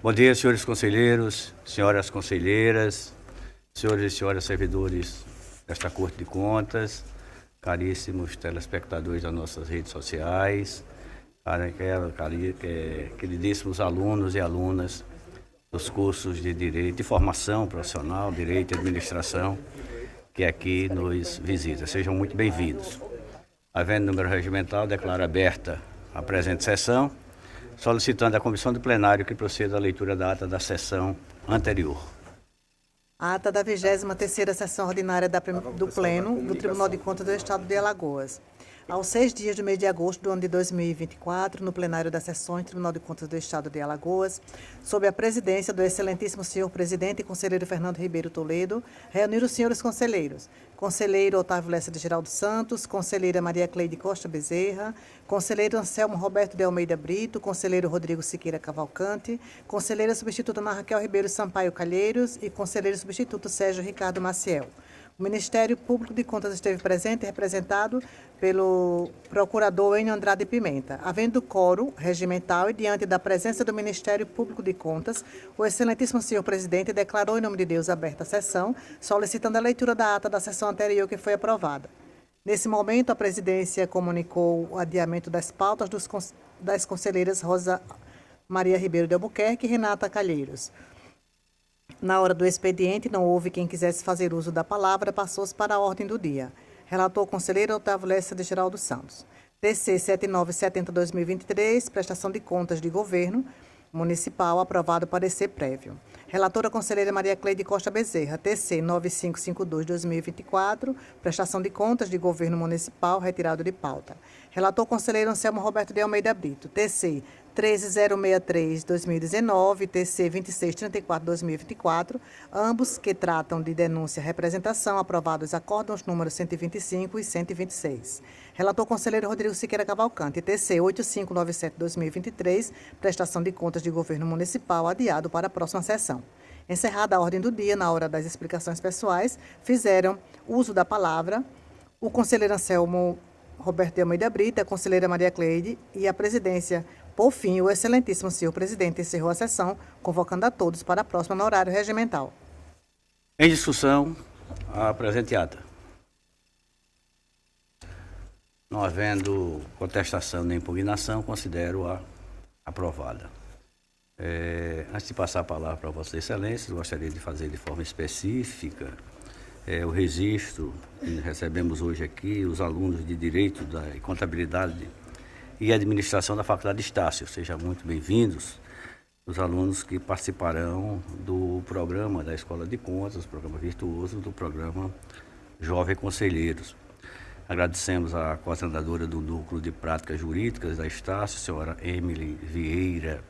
Bom dia, senhores conselheiros, senhoras conselheiras, senhores e senhoras servidores desta Corte de Contas, caríssimos telespectadores das nossas redes sociais, queridíssimos alunos e alunas dos cursos de Direito, de Formação Profissional, Direito e Administração, que aqui nos visita. Sejam muito bem-vindos. Havendo número regimental, declaro aberta a presente sessão, solicitando à comissão do plenário que proceda à leitura da ata da sessão anterior. A ata da 23ª sessão ordinária do Pleno do Tribunal de Contas do Estado de Alagoas. Aos 6 dias do mês de agosto do ano de 2024, no plenário das sessões do Tribunal de Contas do Estado de Alagoas, sob a presidência do excelentíssimo senhor presidente e conselheiro Fernando Ribeiro Toledo, reuniram os senhores conselheiros: conselheiro Otávio Lessa de Geraldo Santos, conselheira Maria Cleide Costa Bezerra, conselheiro Anselmo Roberto de Almeida Brito, conselheiro Rodrigo Siqueira Cavalcante, conselheira substituta Ana Raquel Ribeiro Sampaio Calheiros e conselheiro substituto Sérgio Ricardo Maciel. O Ministério Público de Contas esteve presente e representado pelo procurador Enio Andrade Pimenta. Havendo quórum regimental e diante da presença do Ministério Público de Contas, o excelentíssimo senhor presidente declarou em nome de Deus aberta a sessão, solicitando a leitura da ata da sessão anterior que foi aprovada. Nesse momento, a presidência comunicou o adiamento das pautas das conselheiras Rosa Maria Ribeiro de Albuquerque e Renata Calheiros. Na hora do expediente, não houve quem quisesse fazer uso da palavra, passou-se para a ordem do dia. Relator o conselheiro Otávio Lessa de Geraldo Santos. TC 7970-2023, prestação de contas de governo municipal, aprovado parecer prévio. Relatora conselheira Maria Cleide Costa Bezerra, TC 9552-2024, prestação de contas de governo municipal, retirado de pauta. Relator conselheiro Anselmo Roberto de Almeida Brito, TC 13063-2019, TC 2634-2024, ambos que tratam de denúncia e representação, aprovados acórdãos números 125 e 126. Relator conselheiro Rodrigo Siqueira Cavalcante, TC 8597-2023, prestação de contas de governo municipal, adiado para a próxima sessão. Encerrada a ordem do dia, na hora das explicações pessoais, fizeram uso da palavra o conselheiro Anselmo Roberto de Almeida Brito, a conselheira Maria Cleide e a presidência. Por fim, o excelentíssimo senhor presidente encerrou a sessão, convocando a todos para a próxima no horário regimental. Em discussão, a presente ata. Não havendo contestação nem impugnação, considero-a aprovada. Antes de passar a palavra para Vossa Excelência, gostaria de fazer de forma específica o registro que recebemos hoje aqui, os alunos de Direito e Contabilidade e Administração da Faculdade Estácio. Sejam muito bem-vindos os alunos que participarão do programa da Escola de Contas, programa virtuoso do programa Jovem Conselheiros. Agradecemos à coordenadora do Núcleo de Práticas Jurídicas da Estácio, senhora Emily Vieira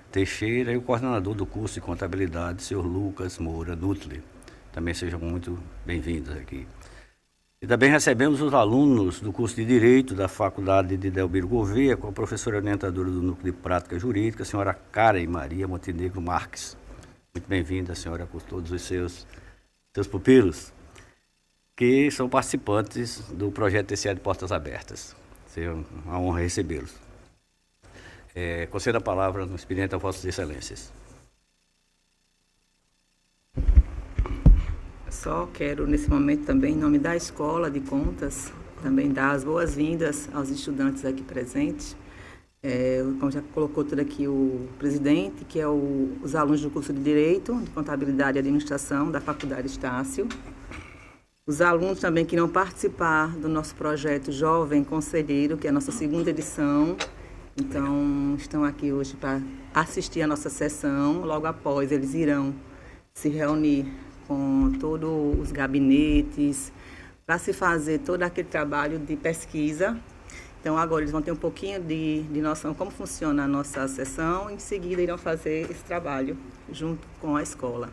Teixeira, e o coordenador do curso de Contabilidade, senhor Lucas Moura Nutli. Também sejam muito bem-vindos aqui. E também recebemos os alunos do curso de Direito da Faculdade de Delmiro Gouveia, com a professora orientadora do Núcleo de Prática Jurídica, a senhora Karen Maria Montenegro Marques. Muito bem-vinda, senhora, com todos os seus pupilos, que são participantes do projeto TCE de Portas Abertas. Seja uma honra recebê-los. Concedo a palavra no expediente a Vossas Excelências. Só quero, nesse momento também, em nome da Escola de Contas, também dar as boas-vindas aos estudantes aqui presentes. Como já colocou tudo aqui o presidente, que é os alunos do curso de Direito, de Contabilidade e Administração da Faculdade Estácio. Os alunos também que irão participar do nosso projeto Jovem Conselheiro, que é a nossa segunda edição. Então, estão aqui hoje para assistir a nossa sessão. Logo após, eles irão se reunir com todos os gabinetes, para se fazer todo aquele trabalho de pesquisa. Então, agora eles vão ter um pouquinho de noção como funciona a nossa sessão, em seguida irão fazer esse trabalho junto com a escola.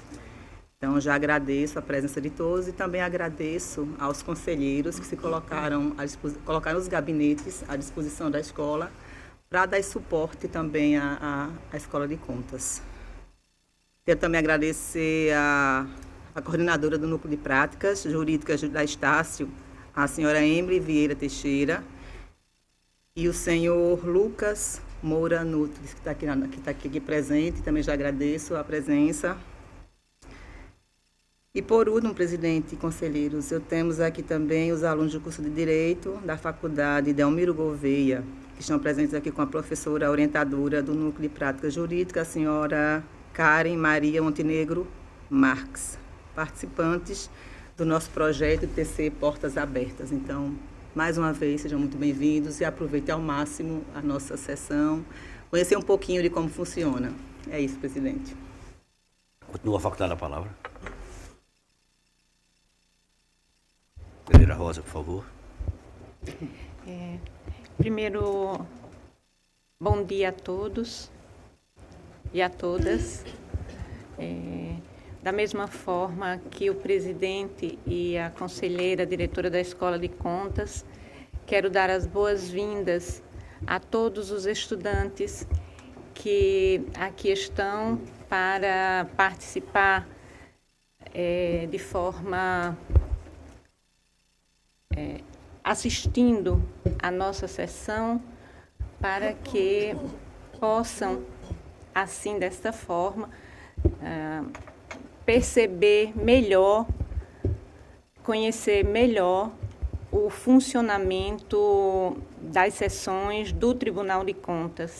Então, já agradeço a presença de todos e também agradeço aos conselheiros que se colocaram os gabinetes à disposição da escola para dar suporte também à Escola de Contas. Quero também agradecer a coordenadora do Núcleo de Práticas Jurídicas da Estácio, a senhora Emily Vieira Teixeira, e o senhor Lucas Moura Nutris, que está aqui presente, também já agradeço a presença. E, por último, presidente e conselheiros, temos aqui também os alunos do curso de Direito da Faculdade Delmiro Gouveia, que estão presentes aqui com a professora orientadora do Núcleo de Prática Jurídica, a senhora Karen Maria Montenegro Marques, participantes do nosso projeto TC Portas Abertas. Então, mais uma vez, sejam muito bem-vindos e aproveitem ao máximo a nossa sessão, conhecer um pouquinho de como funciona. É isso, presidente. Continua a facultar a palavra. Conselheira Rosa, por favor. Primeiro, bom dia a todos e a todas. Da mesma forma que o presidente e a conselheira, diretora da Escola de Contas, quero dar as boas-vindas a todos os estudantes que aqui estão para participar de forma assistindo a nossa sessão, para que possam, assim, desta forma, perceber melhor, conhecer melhor o funcionamento das sessões do Tribunal de Contas.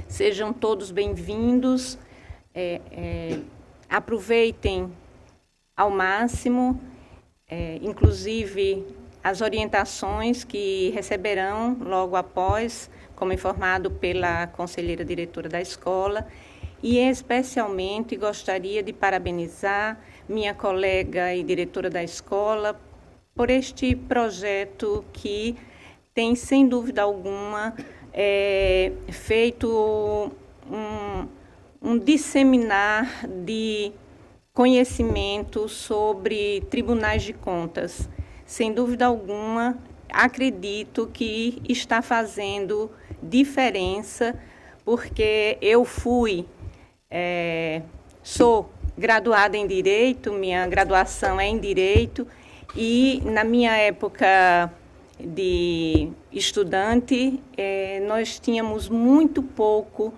Sejam todos bem-vindos, aproveitem ao máximo, inclusive as orientações que receberão logo após, como informado pela conselheira diretora da escola, e especialmente gostaria de parabenizar minha colega e diretora da escola por este projeto que tem, sem dúvida alguma, feito um disseminar de conhecimento sobre tribunais de contas. Sem dúvida alguma, acredito que está fazendo diferença, porque eu sou graduada em Direito, minha graduação é em Direito, e na minha época de estudante, nós tínhamos muito pouco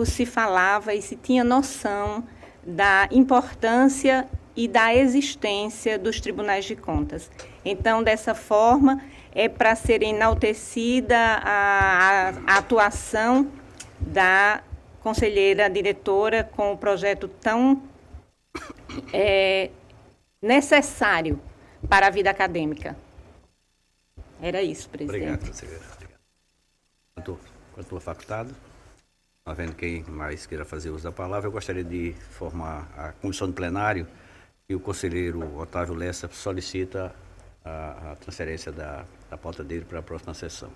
se falava e se tinha noção da importância e da existência dos tribunais de contas. Então, dessa forma, é para ser enaltecida a atuação da conselheira diretora com o projeto tão necessário para a vida acadêmica. Era isso, presidente. Obrigado, conselheira. Quanto a facultado, havendo quem mais queira fazer uso da palavra, eu gostaria de informar a comissão de plenário que o conselheiro Otávio Lessa solicita a transferência da pauta dele para a próxima sessão.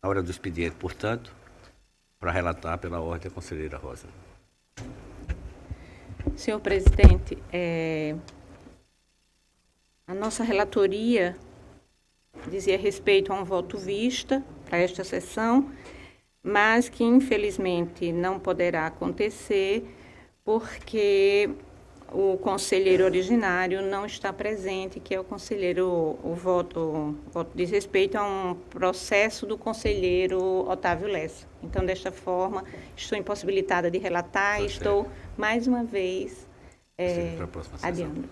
Na hora do expediente, portanto, para relatar pela ordem a conselheira Rosa. Senhor presidente, a nossa relatoria dizia respeito a um voto vista para esta sessão, mas que infelizmente não poderá acontecer porque o conselheiro originário não está presente, que é o conselheiro, o voto diz respeito a um processo do conselheiro Otávio Lessa. Então, desta forma, estou impossibilitada de relatar e estou, mais uma vez, adiando.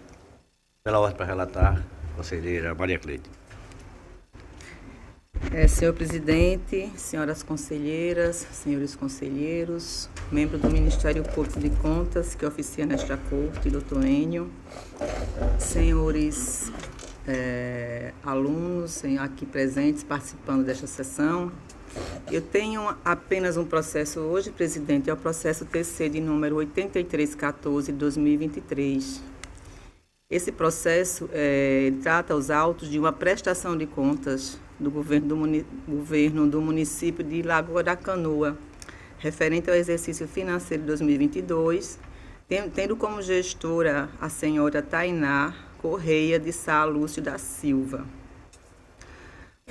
Pela ordem para relatar, conselheira Maria Cleide. Senhor presidente, senhoras conselheiras, senhores conselheiros, membro do Ministério Público de Contas, que oficia nesta corte, doutor Enio, senhores alunos aqui presentes, participando desta sessão. Eu tenho apenas um processo hoje, presidente, é o processo TC de número 8314 de 2023. Esse processo trata os autos de uma prestação de contas do governo do município de Lagoa da Canoa, referente ao exercício financeiro de 2022, tendo como gestora a senhora Tainá Correia de Sá Lúcio da Silva.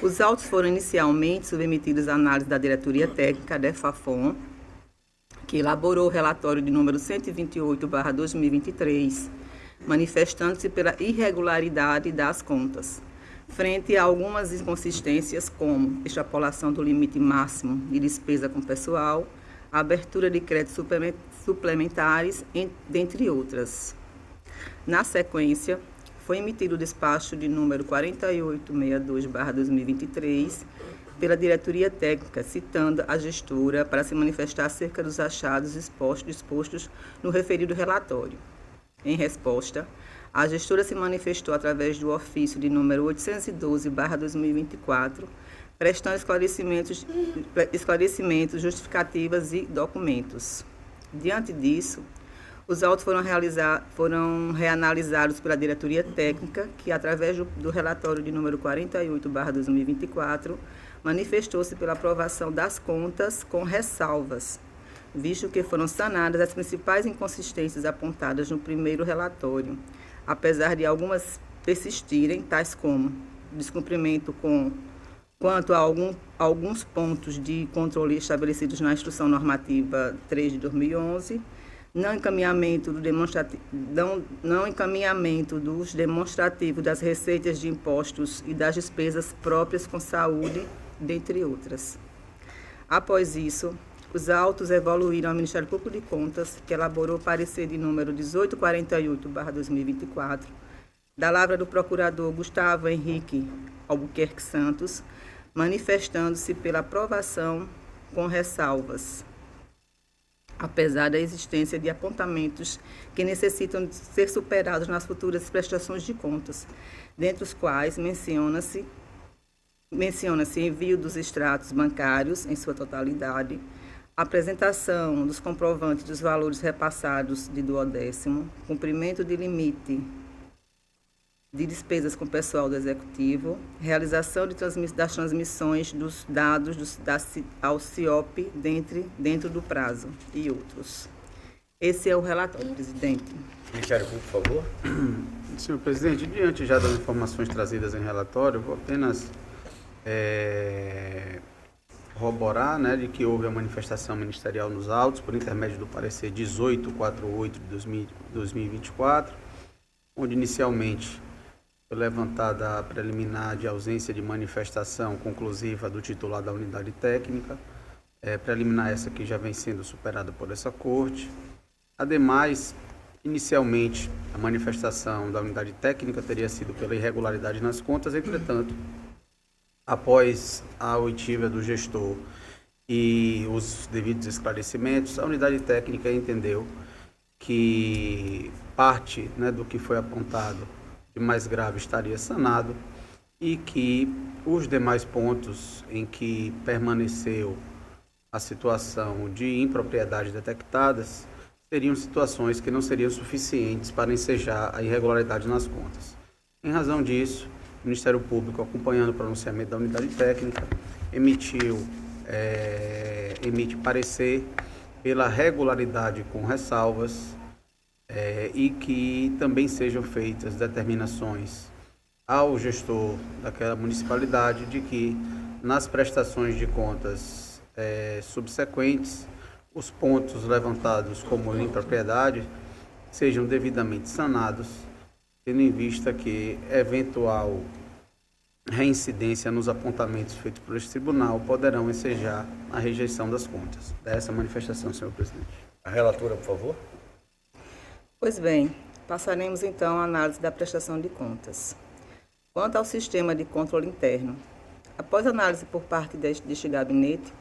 Os autos foram inicialmente submetidos à análise da diretoria técnica da EFAFON, que elaborou o relatório de número 128/2023, manifestando-se pela irregularidade das contas, frente a algumas inconsistências, como extrapolação do limite máximo de despesa com pessoal, abertura de créditos suplementares, dentre outras. Na sequência, foi emitido o despacho de número 4862/2023 pela diretoria técnica, citando a gestora para se manifestar acerca dos achados expostos no referido relatório. Em resposta, a gestora se manifestou através do ofício de número 812/2024, prestando esclarecimentos, justificativas e documentos. Diante disso, os autos foram reanalisados pela diretoria técnica, que, através do relatório de número 48/2024, manifestou-se pela aprovação das contas com ressalvas, visto que foram sanadas as principais inconsistências apontadas no primeiro relatório, apesar de algumas persistirem, tais como descumprimento quanto a alguns pontos de controle estabelecidos na Instrução Normativa 3 de 2011, não encaminhamento dos demonstrativos das receitas de impostos e das despesas próprias com saúde, dentre outras. Após isso, os autos evoluíram ao Ministério Público de Contas, que elaborou o parecer de número 1848/2024, da lavra do procurador Gustavo Henrique Albuquerque Santos, manifestando-se pela aprovação com ressalvas, apesar da existência de apontamentos que necessitam de ser superados nas futuras prestações de contas, dentre os quais menciona-se envio dos extratos bancários em sua totalidade, apresentação dos comprovantes dos valores repassados de 12º, cumprimento de limite de despesas com pessoal do Executivo, realização das transmissões dos dados ao CIOP dentro do prazo e outros. Esse é o relatório, presidente. Ministério Público, por favor. Senhor presidente, diante já das informações trazidas em relatório, vou apenas corroborar, de que houve a manifestação ministerial nos autos por intermédio do parecer 1848 de 2024, onde inicialmente foi levantada a preliminar de ausência de manifestação conclusiva do titular da unidade técnica, preliminar essa que já vem sendo superada por essa corte. Ademais, inicialmente, a manifestação da unidade técnica teria sido pela irregularidade nas contas, entretanto, após a oitiva do gestor e os devidos esclarecimentos, a unidade técnica entendeu que parte do que foi apontado de mais grave estaria sanado e que os demais pontos em que permaneceu a situação de impropriedade detectadas seriam situações que não seriam suficientes para ensejar a irregularidade nas contas. Em razão disso, o Ministério Público, acompanhando o pronunciamento da unidade técnica, emite parecer pela regularidade com ressalvas e que também sejam feitas determinações ao gestor daquela municipalidade de que nas prestações de contas subsequentes os pontos levantados como impropriedade sejam devidamente sanados, tendo em vista que eventual reincidência nos apontamentos feitos por este tribunal poderão ensejar a rejeição das contas. Dessa manifestação, senhor presidente. A relatora, por favor. Pois bem, passaremos então à análise da prestação de contas. Quanto ao sistema de controle interno, após análise por parte deste gabinete,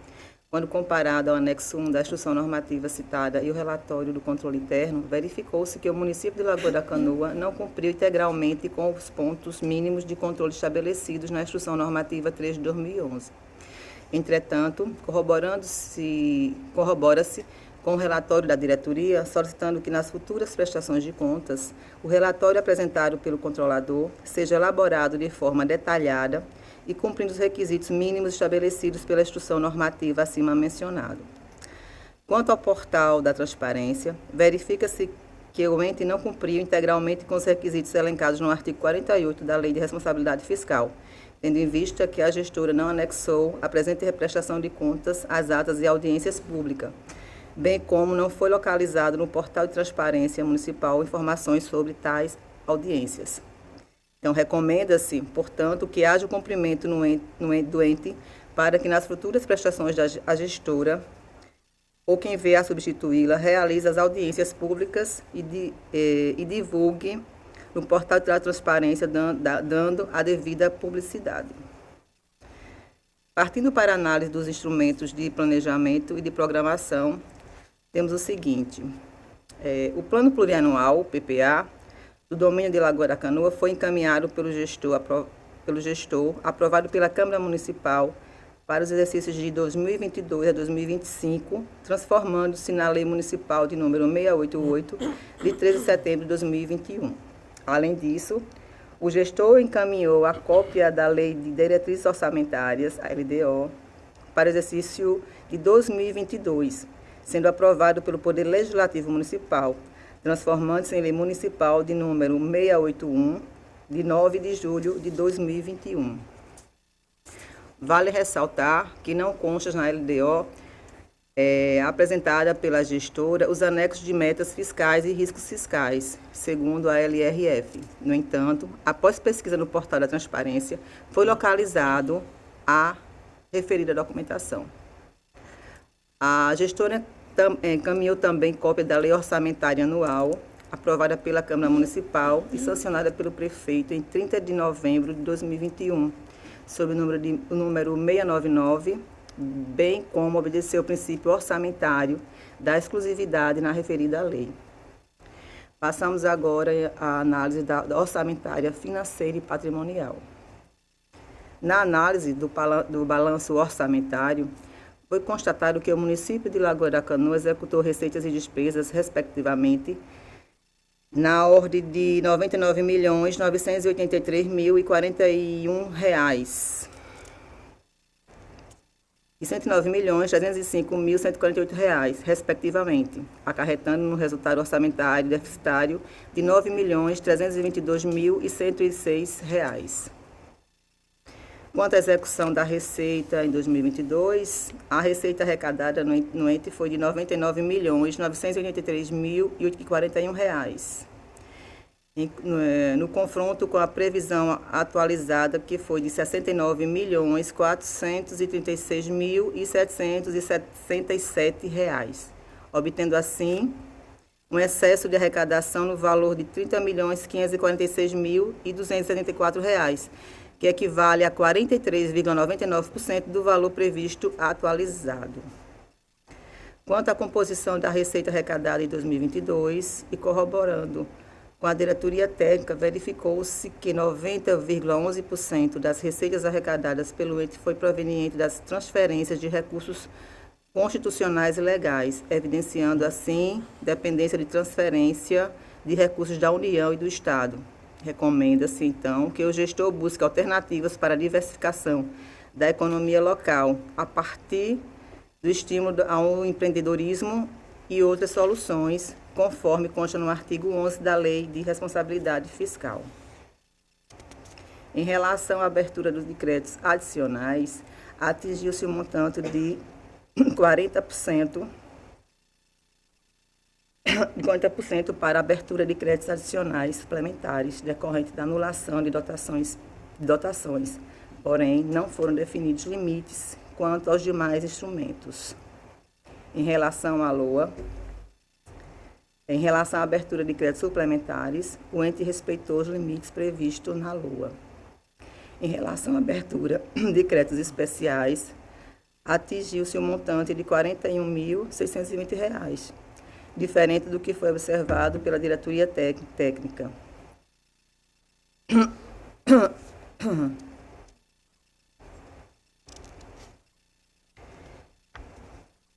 quando comparado ao anexo 1 da Instrução Normativa citada e o relatório do controle interno, verificou-se que o município de Lagoa da Canoa não cumpriu integralmente com os pontos mínimos de controle estabelecidos na Instrução Normativa 3 de 2011. Entretanto, corrobora-se com o relatório da diretoria, solicitando que nas futuras prestações de contas, o relatório apresentado pelo controlador seja elaborado de forma detalhada e cumprindo os requisitos mínimos estabelecidos pela instrução normativa acima mencionada. Quanto ao portal da transparência, verifica-se que o ente não cumpriu integralmente com os requisitos elencados no artigo 48 da Lei de Responsabilidade Fiscal, tendo em vista que a gestora não anexou a presente represtação de contas às atas e audiências públicas, bem como não foi localizado no portal de transparência municipal informações sobre tais audiências. Então, recomenda-se, portanto, que haja o cumprimento do ente para que nas futuras prestações a gestora ou quem vê a substituí-la realize as audiências públicas e divulgue no portal da transparência, dando a devida publicidade. Partindo para a análise dos instrumentos de planejamento e de programação, temos o seguinte: o Plano Plurianual, PPA, do domínio de Lagoa da Canoa foi encaminhado pelo gestor, aprovado pela Câmara Municipal para os exercícios de 2022 a 2025, transformando-se na Lei Municipal de número 688, de 13 de setembro de 2021. Além disso, o gestor encaminhou a cópia da Lei de Diretrizes Orçamentárias, a LDO, para o exercício de 2022, sendo aprovado pelo Poder Legislativo Municipal, transformando-se em Lei Municipal de número 681, de 9 de julho de 2021. Vale ressaltar que não consta na LDO apresentada pela gestora os anexos de metas fiscais e riscos fiscais, segundo a LRF. No entanto, após pesquisa no portal da transparência, foi localizado a referida documentação. A gestora encaminhou também cópia da Lei Orçamentária Anual, aprovada pela Câmara Municipal e sancionada pelo prefeito em 30 de novembro de 2021, sob o número 699, bem como obedecer ao princípio orçamentário da exclusividade na referida lei. Passamos agora à análise da orçamentária financeira e patrimonial. Na análise do balanço orçamentário, foi constatado que o município de Lagoa da Canoa executou receitas e despesas, respectivamente, na ordem de R$ 99.983.041 e R$ 109.305.148, respectivamente, acarretando no resultado orçamentário deficitário de R$ 9.322.106. Quanto à execução da receita em 2022, a receita arrecadada no ente foi de R$ 99.983.041. No confronto com a previsão atualizada, que foi de R$ 69.436.767, obtendo assim um excesso de arrecadação no valor de R$ 30.546.274, que equivale a 43,99% do valor previsto atualizado. Quanto à composição da receita arrecadada em 2022, e corroborando com a diretoria técnica, verificou-se que 90,11% das receitas arrecadadas pelo ente foi proveniente das transferências de recursos constitucionais e legais, evidenciando, assim, dependência de transferência de recursos da União e do Estado. Recomenda-se, então, que o gestor busque alternativas para a diversificação da economia local, a partir do estímulo ao empreendedorismo e outras soluções, conforme consta no artigo 11 da Lei de Responsabilidade Fiscal. Em relação à abertura dos decretos adicionais, atingiu-se o montante de 40% para a abertura de créditos adicionais suplementares decorrente da anulação de dotações, porém, não foram definidos limites quanto aos demais instrumentos. Em relação à LOA, em relação à abertura de créditos suplementares, o ente respeitou os limites previstos na LOA. Em relação à abertura de créditos especiais, atingiu-se um montante de R$ 41.620, diferente do que foi observado pela diretoria técnica.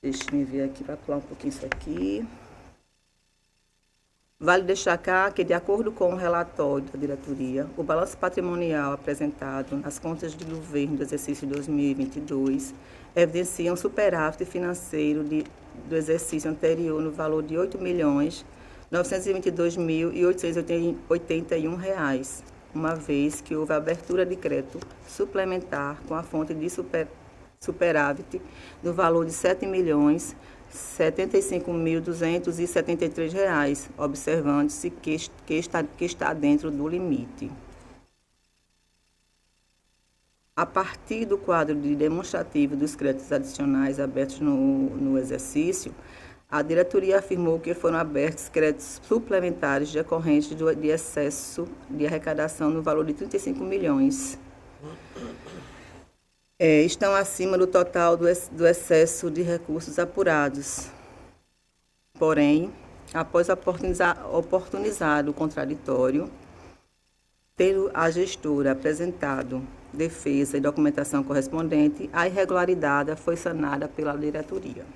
Deixa-me ver aqui, para pular um pouquinho isso aqui. Vale destacar que, de acordo com o relatório da diretoria, o balanço patrimonial apresentado nas contas de governo do exercício 2022 evidencia um superávit financeiro do exercício anterior no valor de R$ 8.922.881, uma vez que houve a abertura de crédito suplementar com a fonte de superávit no valor de R$ 7.075.273, observando-se que está dentro do limite. A partir do quadro de demonstrativo dos créditos adicionais abertos no exercício, a diretoria afirmou que foram abertos créditos suplementares decorrentes de excesso de arrecadação no valor de 35 milhões. Estão acima do total do excesso de recursos apurados. Porém, após oportunizado o contraditório, tendo a gestora apresentado defesa e documentação correspondente, a irregularidade foi sanada pela diretoria.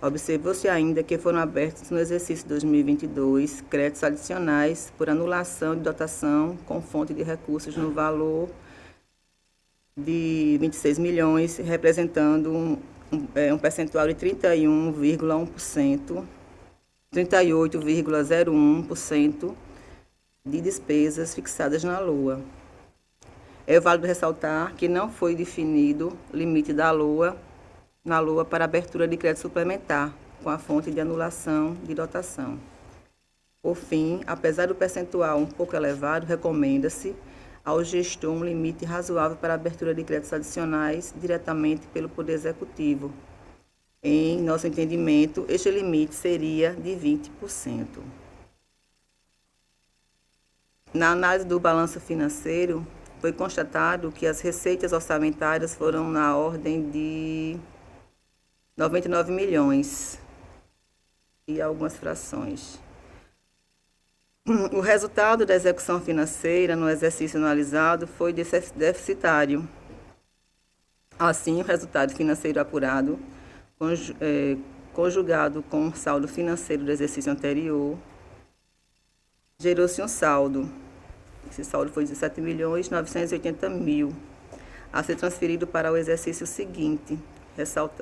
Observou-se ainda que foram abertos no exercício 2022 créditos adicionais por anulação de dotação com fonte de recursos no valor de 26 milhões, representando um percentual de 31,1%, 38,01% de despesas fixadas na LOA. É válido ressaltar que não foi definido limite na LOA para abertura de crédito suplementar, com a fonte de anulação de dotação. Por fim, apesar do percentual um pouco elevado, recomenda-se ao gestor um limite razoável para a abertura de créditos adicionais diretamente pelo Poder Executivo. Em nosso entendimento, este limite seria de 20%. Na análise do balanço financeiro, foi constatado que as receitas orçamentárias foram na ordem de 99 milhões e algumas frações. O resultado da execução financeira no exercício analisado foi deficitário. Assim, o resultado financeiro apurado, conjugado com o saldo financeiro do exercício anterior, gerou-se um saldo. Esse saldo foi de 17.980.000, a ser transferido para o exercício seguinte.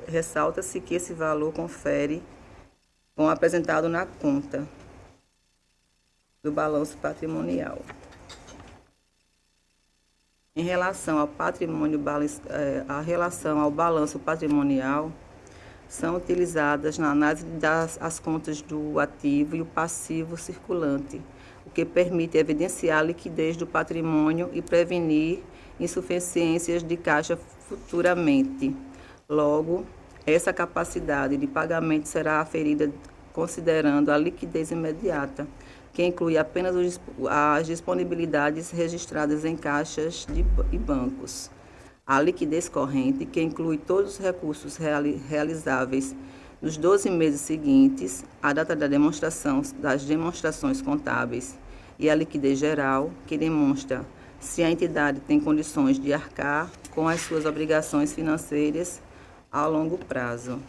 Ressalta-se que esse valor confere com o apresentado na conta do balanço patrimonial. Em relação ao balanço patrimonial, são utilizadas na análise as contas do ativo e o passivo circulante, o que permite evidenciar a liquidez do patrimônio e prevenir insuficiências de caixa futuramente. Logo, essa capacidade de pagamento será aferida considerando a liquidez imediata, que inclui apenas as disponibilidades registradas em caixas e bancos. A liquidez corrente, que inclui todos os recursos realizáveis nos 12 meses seguintes à data da demonstração das demonstrações contábeis, e a liquidez geral, que demonstra se a entidade tem condições de arcar com as suas obrigações financeiras a longo prazo.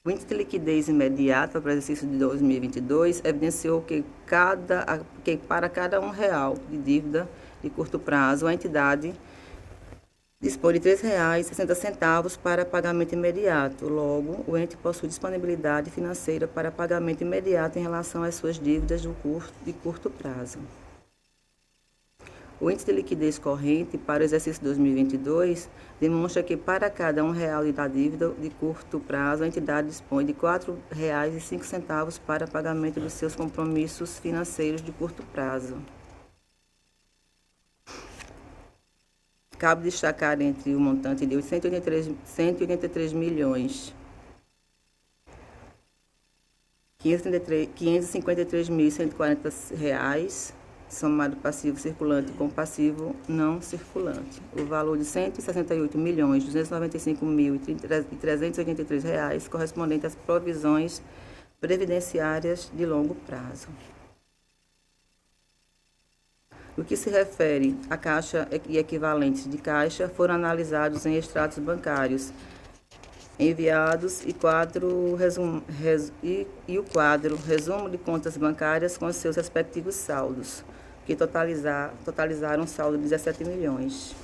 O índice de liquidez imediata para o exercício de 2022 evidenciou que para cada R$1 de dívida de curto prazo, a entidade dispõe de R$ 3,60 para pagamento imediato. Logo, o ente possui disponibilidade financeira para pagamento imediato em relação às suas dívidas de curto prazo. O índice de liquidez corrente para o exercício 2022 demonstra que para cada R$1 da dívida de curto prazo, a entidade dispõe de R$ 4,05 para pagamento dos seus compromissos financeiros de curto prazo. Cabe destacar entre o montante de 183 milhões 553.140 reais, somado passivo circulante com passivo não circulante. O valor de R$ 168.295.383 reais, correspondente às provisões previdenciárias de longo prazo. No que se refere à caixa e equivalentes de caixa, foram analisados em extratos bancários enviados e o quadro resumo de contas bancárias com os seus respectivos saldos, que totalizaram um saldo de 17 milhões.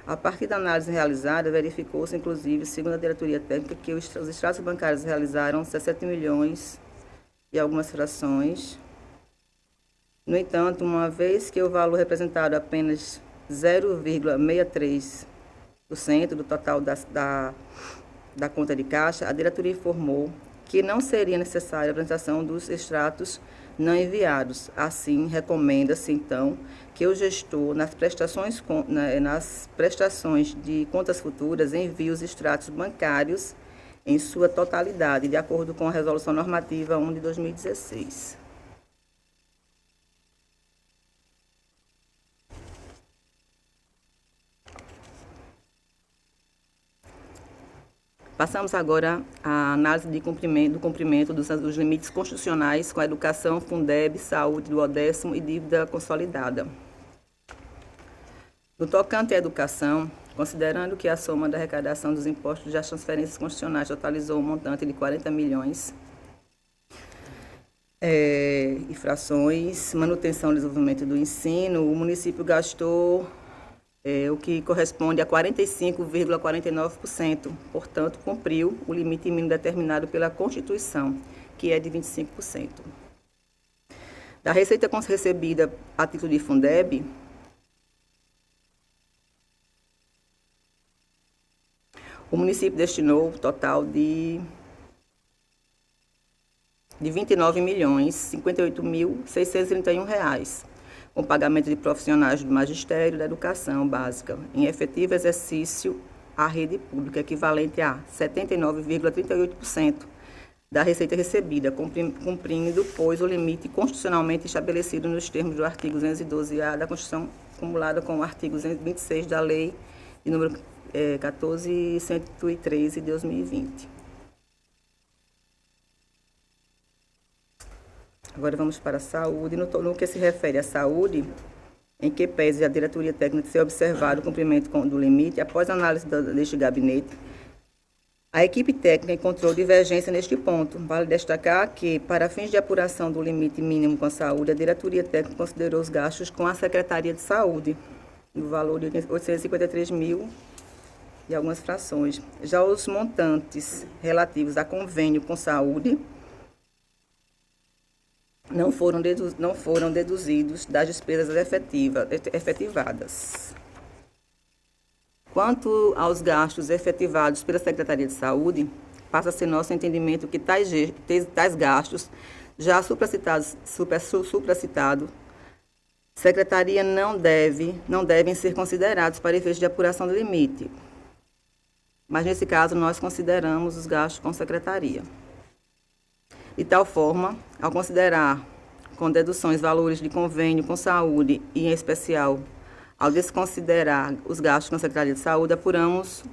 A partir da análise realizada, verificou-se, inclusive, segundo a diretoria técnica, que os extratos bancários realizaram 17 milhões e algumas frações. No entanto, uma vez que o valor representado apenas 0,63% do total da conta de caixa, a diretoria informou que não seria necessária a apresentação dos extratos não enviados. Assim, recomenda-se, então, que o gestor, nas prestações de contas futuras, envie os extratos bancários em sua totalidade, de acordo com a Resolução Normativa 1 de 2016. Passamos agora à análise do cumprimento dos limites constitucionais com a educação, Fundeb, saúde, duodécimo e dívida consolidada. No tocante à educação, considerando que a soma da arrecadação dos impostos das transferências constitucionais totalizou um montante de 40 milhões, e frações, manutenção e desenvolvimento do ensino, o município gastou o que corresponde a 45,49%, portanto, cumpriu o limite mínimo determinado pela Constituição, que é de 25%. Da receita recebida a título de Fundeb, o município destinou um total de R$ 29.058.631, com pagamento de profissionais do magistério da educação básica, em efetivo exercício à rede pública, equivalente a 79,38% da receita recebida, cumprindo, pois, o limite constitucionalmente estabelecido nos termos do artigo 212-A da Constituição, acumulada com o artigo 226 da Lei de número 14.103 de 2020. Agora vamos para a saúde. No que se refere à saúde, em que pese a diretoria técnica de ser observado o cumprimento do limite, após a análise deste gabinete, a equipe técnica encontrou divergência neste ponto. Vale destacar que, para fins de apuração do limite mínimo com a saúde, a diretoria técnica considerou os gastos com a Secretaria de Saúde, no valor de 853 mil e algumas frações. Já os montantes relativos a convênio com saúde não foram deduzidos das despesas efetivadas. Quanto aos gastos efetivados pela Secretaria de Saúde, passa a ser nosso entendimento que tais gastos, já supracitados, Secretaria não devem ser considerados para efeitos de apuração do limite. Mas, nesse caso, nós consideramos os gastos com Secretaria. De tal forma, ao considerar com deduções valores de convênio com saúde e, em especial, ao desconsiderar os gastos com a Secretaria de Saúde, apuramos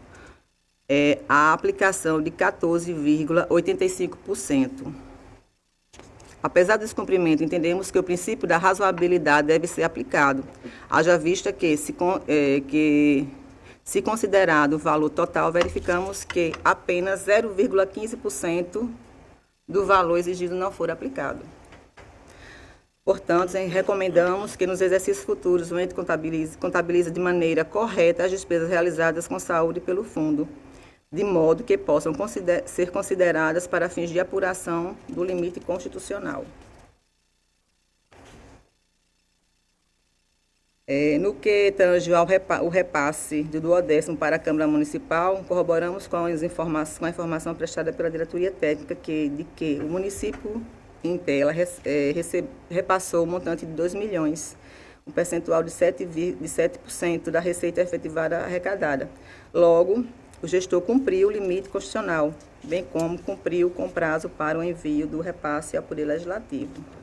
a aplicação de 14,85%. Apesar do descumprimento, entendemos que o princípio da razoabilidade deve ser aplicado, haja vista que, se considerado o valor total, verificamos que apenas 0,15% do valor exigido não for aplicado. Portanto, recomendamos que nos exercícios futuros o ente contabilize de maneira correta as despesas realizadas com saúde pelo fundo, de modo que possam ser consideradas para fins de apuração do limite constitucional. No que tange ao repasse do duodécimo para a Câmara Municipal, corroboramos com a informação prestada pela diretoria técnica de que o município em tela repassou o montante de 2 milhões, um percentual de 7% da receita efetivada arrecadada. Logo, o gestor cumpriu o limite constitucional, bem como cumpriu com prazo para o envio do repasse ao Poder Legislativo.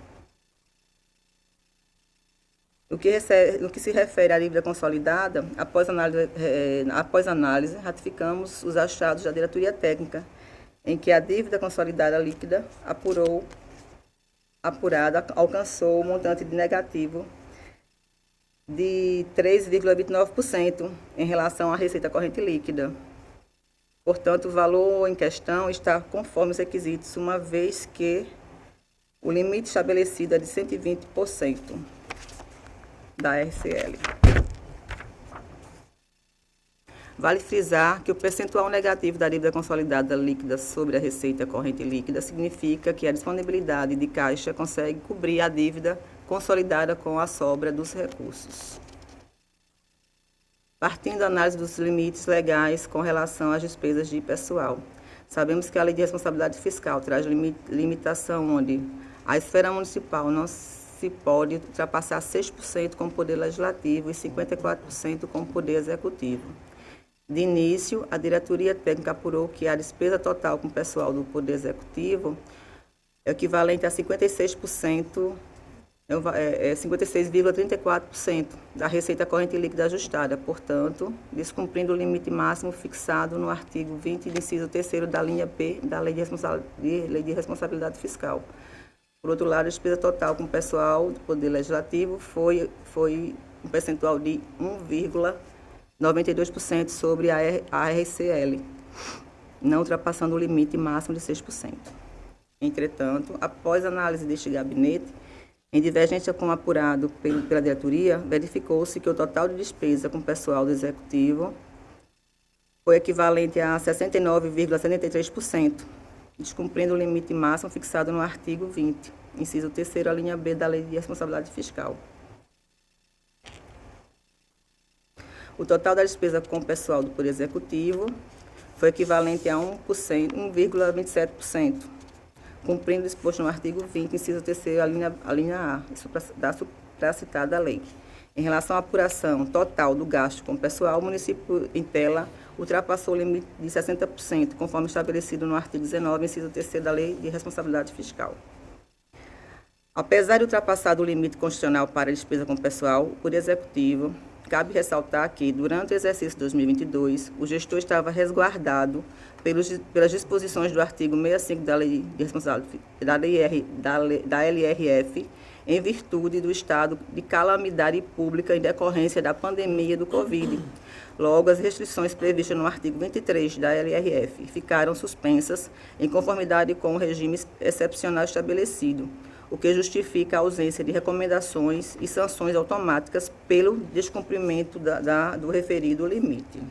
No que se refere à dívida consolidada, após análise, ratificamos os achados da diretoria técnica, em que a dívida consolidada líquida apurada alcançou o montante de negativo de 3,29% em relação à receita corrente líquida. Portanto, o valor em questão está conforme os requisitos, uma vez que o limite estabelecido é de 120% da RCL. Vale frisar que o percentual negativo da dívida consolidada líquida sobre a receita corrente líquida significa que a disponibilidade de caixa consegue cobrir a dívida consolidada com a sobra dos recursos. Partindo da análise dos limites legais com relação às despesas de pessoal, Sabemos que a Lei de Responsabilidade Fiscal traz limitação onde a esfera municipal não se pode ultrapassar 6% com o Poder Legislativo e 54% com o Poder Executivo. De início, a diretoria técnica apurou que a despesa total com o pessoal do Poder Executivo é equivalente a 56%, 56,34% da receita corrente líquida ajustada, portanto, descumprindo o limite máximo fixado no artigo 20, inciso 3º da linha P da Lei de Responsabilidade Fiscal. Por outro lado, a despesa total com o pessoal do Poder Legislativo foi um percentual de 1,92% sobre a RCL, não ultrapassando o limite máximo de 6%. Entretanto, após análise deste gabinete, em divergência com o apurado pela diretoria, verificou-se que o total de despesa com o pessoal do Executivo foi equivalente a 69,73%, descumprindo o limite máximo fixado no artigo 20, inciso 3º, a linha B da Lei de Responsabilidade Fiscal. O total da despesa com o pessoal do Poder Executivo foi equivalente a 1,27%, cumprindo o disposto no artigo 20, inciso 3º, a linha A, isso para a citada lei. Em relação à apuração total do gasto com o pessoal, o município, em tela, ultrapassou o limite de 60%, conforme estabelecido no artigo 19, inciso 3º da Lei de Responsabilidade Fiscal. Apesar de ultrapassar o limite constitucional para a despesa com o pessoal, o Poder Executivo, cabe ressaltar que, durante o exercício de 2022, o gestor estava resguardado pelas disposições do artigo 65 da Lei de Responsabilidade da LRF, em virtude do estado de calamidade pública em decorrência da pandemia do Covid. Logo, as restrições previstas no artigo 23 da LRF ficaram suspensas em conformidade com o regime excepcional estabelecido, o que justifica a ausência de recomendações e sanções automáticas pelo descumprimento do referido limite.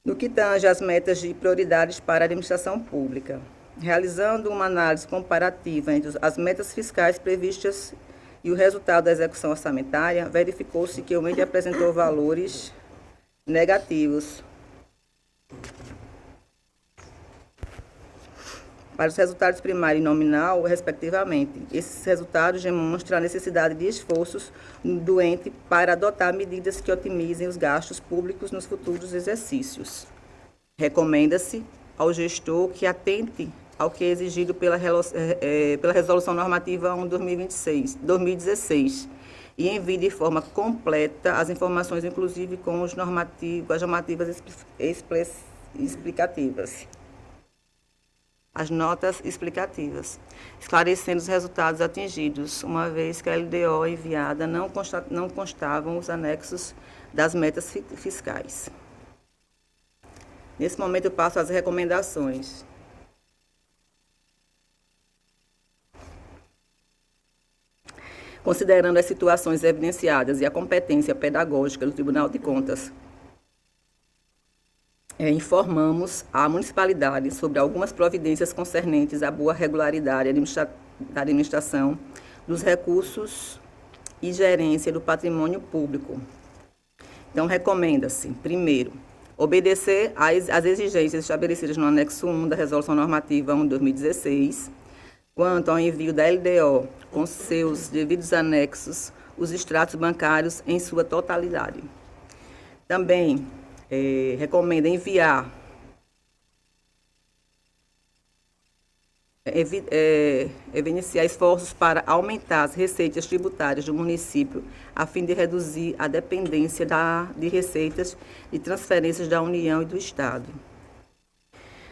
No que tange às metas de prioridades para a administração pública, realizando uma análise comparativa entre as metas fiscais previstas e o resultado da execução orçamentária, verificou-se que o ente apresentou valores negativos para os resultados primário e nominal, respectivamente. Esses resultados demonstram a necessidade de esforços do ente para adotar medidas que otimizem os gastos públicos nos futuros exercícios. Recomenda-se ao gestor que atente ao que é exigido pela Resolução Normativa 1/2016 e envie de forma completa as informações, inclusive com as normativas explicativas. As notas explicativas, esclarecendo os resultados atingidos, uma vez que a LDO enviada não constavam os anexos das metas fiscais. Nesse momento, eu passo às recomendações. Considerando as situações evidenciadas e a competência pedagógica do Tribunal de Contas, informamos a municipalidade sobre algumas providências concernentes à boa regularidade da administração dos recursos e gerência do patrimônio público. Então, recomenda-se, primeiro, obedecer às exigências estabelecidas no anexo 1 da Resolução Normativa 1/2016, quanto ao envio da LDO com seus devidos anexos, os extratos bancários em sua totalidade. Também recomenda evidenciar esforços para aumentar as receitas tributárias do município, a fim de reduzir a dependência de receitas de transferências da União e do Estado.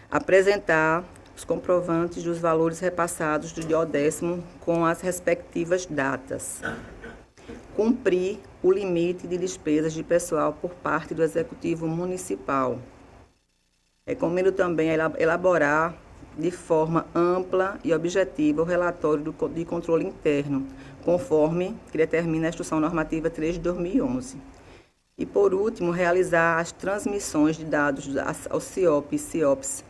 Apresentar os comprovantes dos valores repassados do Diodécimo com as respectivas datas. Cumprir o limite de despesas de pessoal por parte do Executivo Municipal. Recomendo também elaborar de forma ampla e objetiva o relatório de controle interno, conforme que determina a Instrução Normativa 3 de 2011. E, por último, realizar as transmissões de dados ao CIOP e CIOPS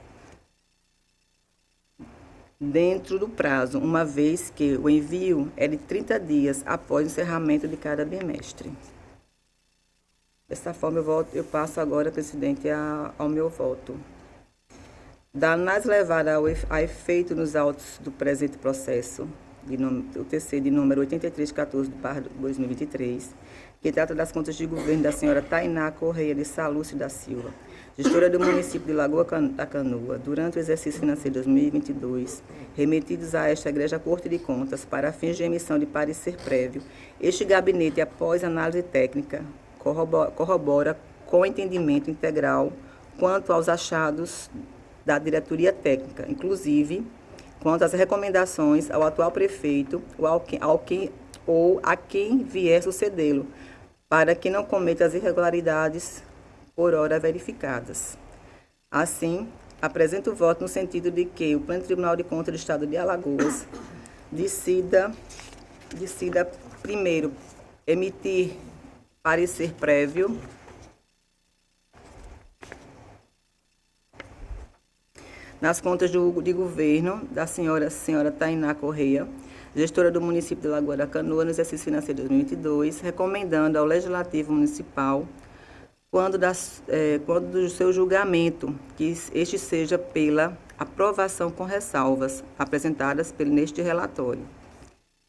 dentro do prazo, uma vez que o envio é de 30 dias após o encerramento de cada bimestre. Dessa forma, eu passo agora, presidente, ao meu voto. Da análise levada a efeito nos autos do presente processo, o TC de número 8314/2023, que trata das contas de governo da senhora Tainá Correia de Salúcio da Silva, gestora do município de Lagoa da Canoa, durante o exercício financeiro 2022, remetidos a esta Egregia Corte de Contas para fins de emissão de parecer prévio, este gabinete, após análise técnica, corrobora com entendimento integral quanto aos achados da diretoria técnica, inclusive quanto às recomendações ao atual prefeito ou a quem vier sucedê-lo, para que não cometa as irregularidades por hora verificadas. Assim, apresento o voto no sentido de que o Pleno Tribunal de Contas do Estado de Alagoas decida primeiro emitir parecer prévio nas contas de governo da senhora Tainá Correia, gestora do município de Lagoa da Canoa, no exercício financeiro de 2022, recomendando ao Legislativo Municipal, quando do seu julgamento, que este seja pela aprovação com ressalvas apresentadas neste relatório.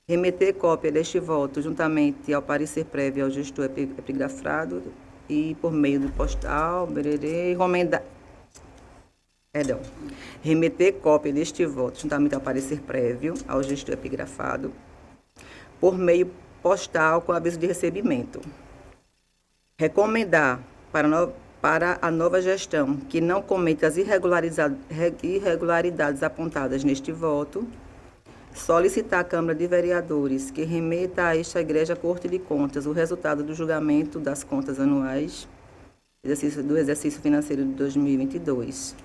Remeter cópia deste voto juntamente ao parecer prévio ao gestor epigrafado e por meio do postal, remeter cópia deste voto juntamente ao parecer prévio ao gestor epigrafado por meio postal com aviso de recebimento. Recomendar para a nova gestão que não cometa as irregularidades apontadas neste voto, solicitar à Câmara de Vereadores que remeta a esta Egregia Corte de Contas o resultado do julgamento das contas anuais do exercício financeiro de 2022.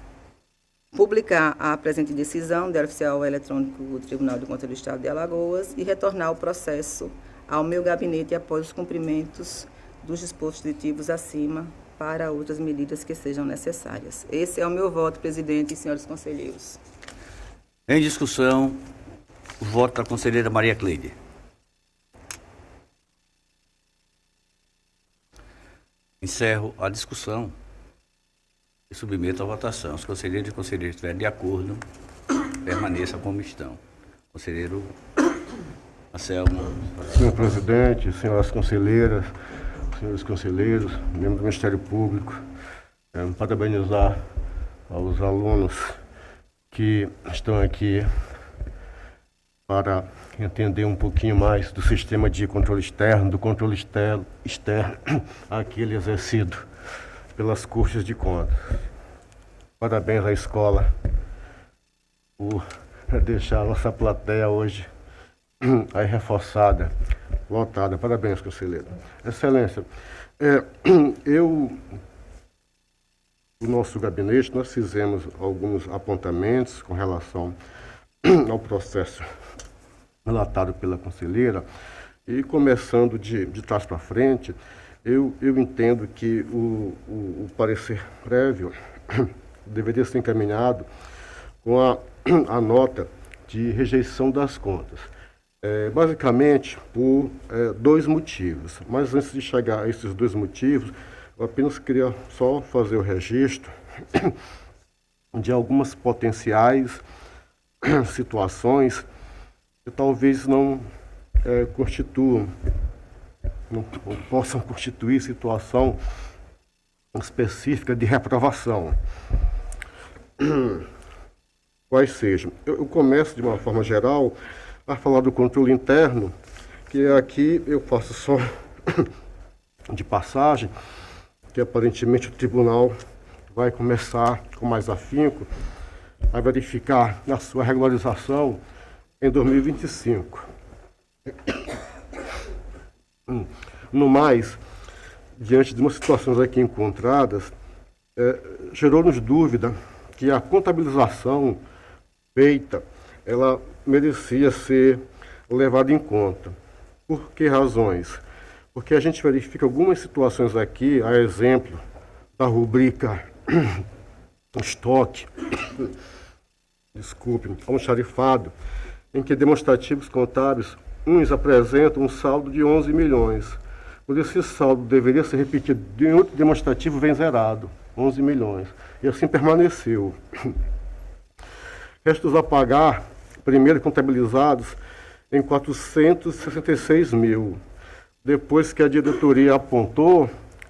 Publicar a presente decisão do oficial eletrônico do Tribunal de Contas do Estado de Alagoas e retornar o processo ao meu gabinete após os cumprimentos dos dispositivos acima para outras medidas que sejam necessárias. Esse é o meu voto, presidente e senhores conselheiros. Em discussão, o voto da conselheira Maria Cleide. Encerro a discussão e submeto à votação. Os conselheiros e conselheiras estiverem de acordo, permaneçam como estão. Conselheiro Anselmo. Senhor presidente, senhoras conselheiras, senhores conselheiros, membros do Ministério Público, parabenizar aos alunos que estão aqui para entender um pouquinho mais do sistema de controle externo, do controle externo aquele exercido pelas Cortes de Contas. Parabéns à escola por deixar a nossa plateia hoje aí reforçada, lotada. Parabéns, conselheiro. Excelência, no nosso gabinete, nós fizemos alguns apontamentos com relação ao processo relatado pela conselheira, e começando de trás para frente, eu entendo que o parecer prévio deveria ser encaminhado com a nota de rejeição das contas. Basicamente por dois motivos, mas antes de chegar a esses dois motivos, eu apenas queria só fazer o registro de algumas potenciais situações que talvez não possam constituir situação específica de reprovação. Quais sejam. Eu começo de uma forma geral a falar do controle interno, que aqui eu faço só de passagem, que aparentemente o tribunal vai começar com mais afinco a verificar a sua regularização em 2025. No mais, diante de umas situações aqui encontradas, gerou-nos dúvida que a contabilização feita, ela merecia ser levada em conta. Por que razões? Porque a gente verifica algumas situações aqui, a exemplo da rubrica estoque, almoxarifado, em que demonstrativos contábeis, uns apresentam um saldo de 11 milhões, Quando esse saldo deveria ser repetido em outro demonstrativo, vem zerado, 11 milhões. E assim permaneceu. Restos a pagar, primeiro contabilizados, em 466 mil. Depois que a diretoria apontou,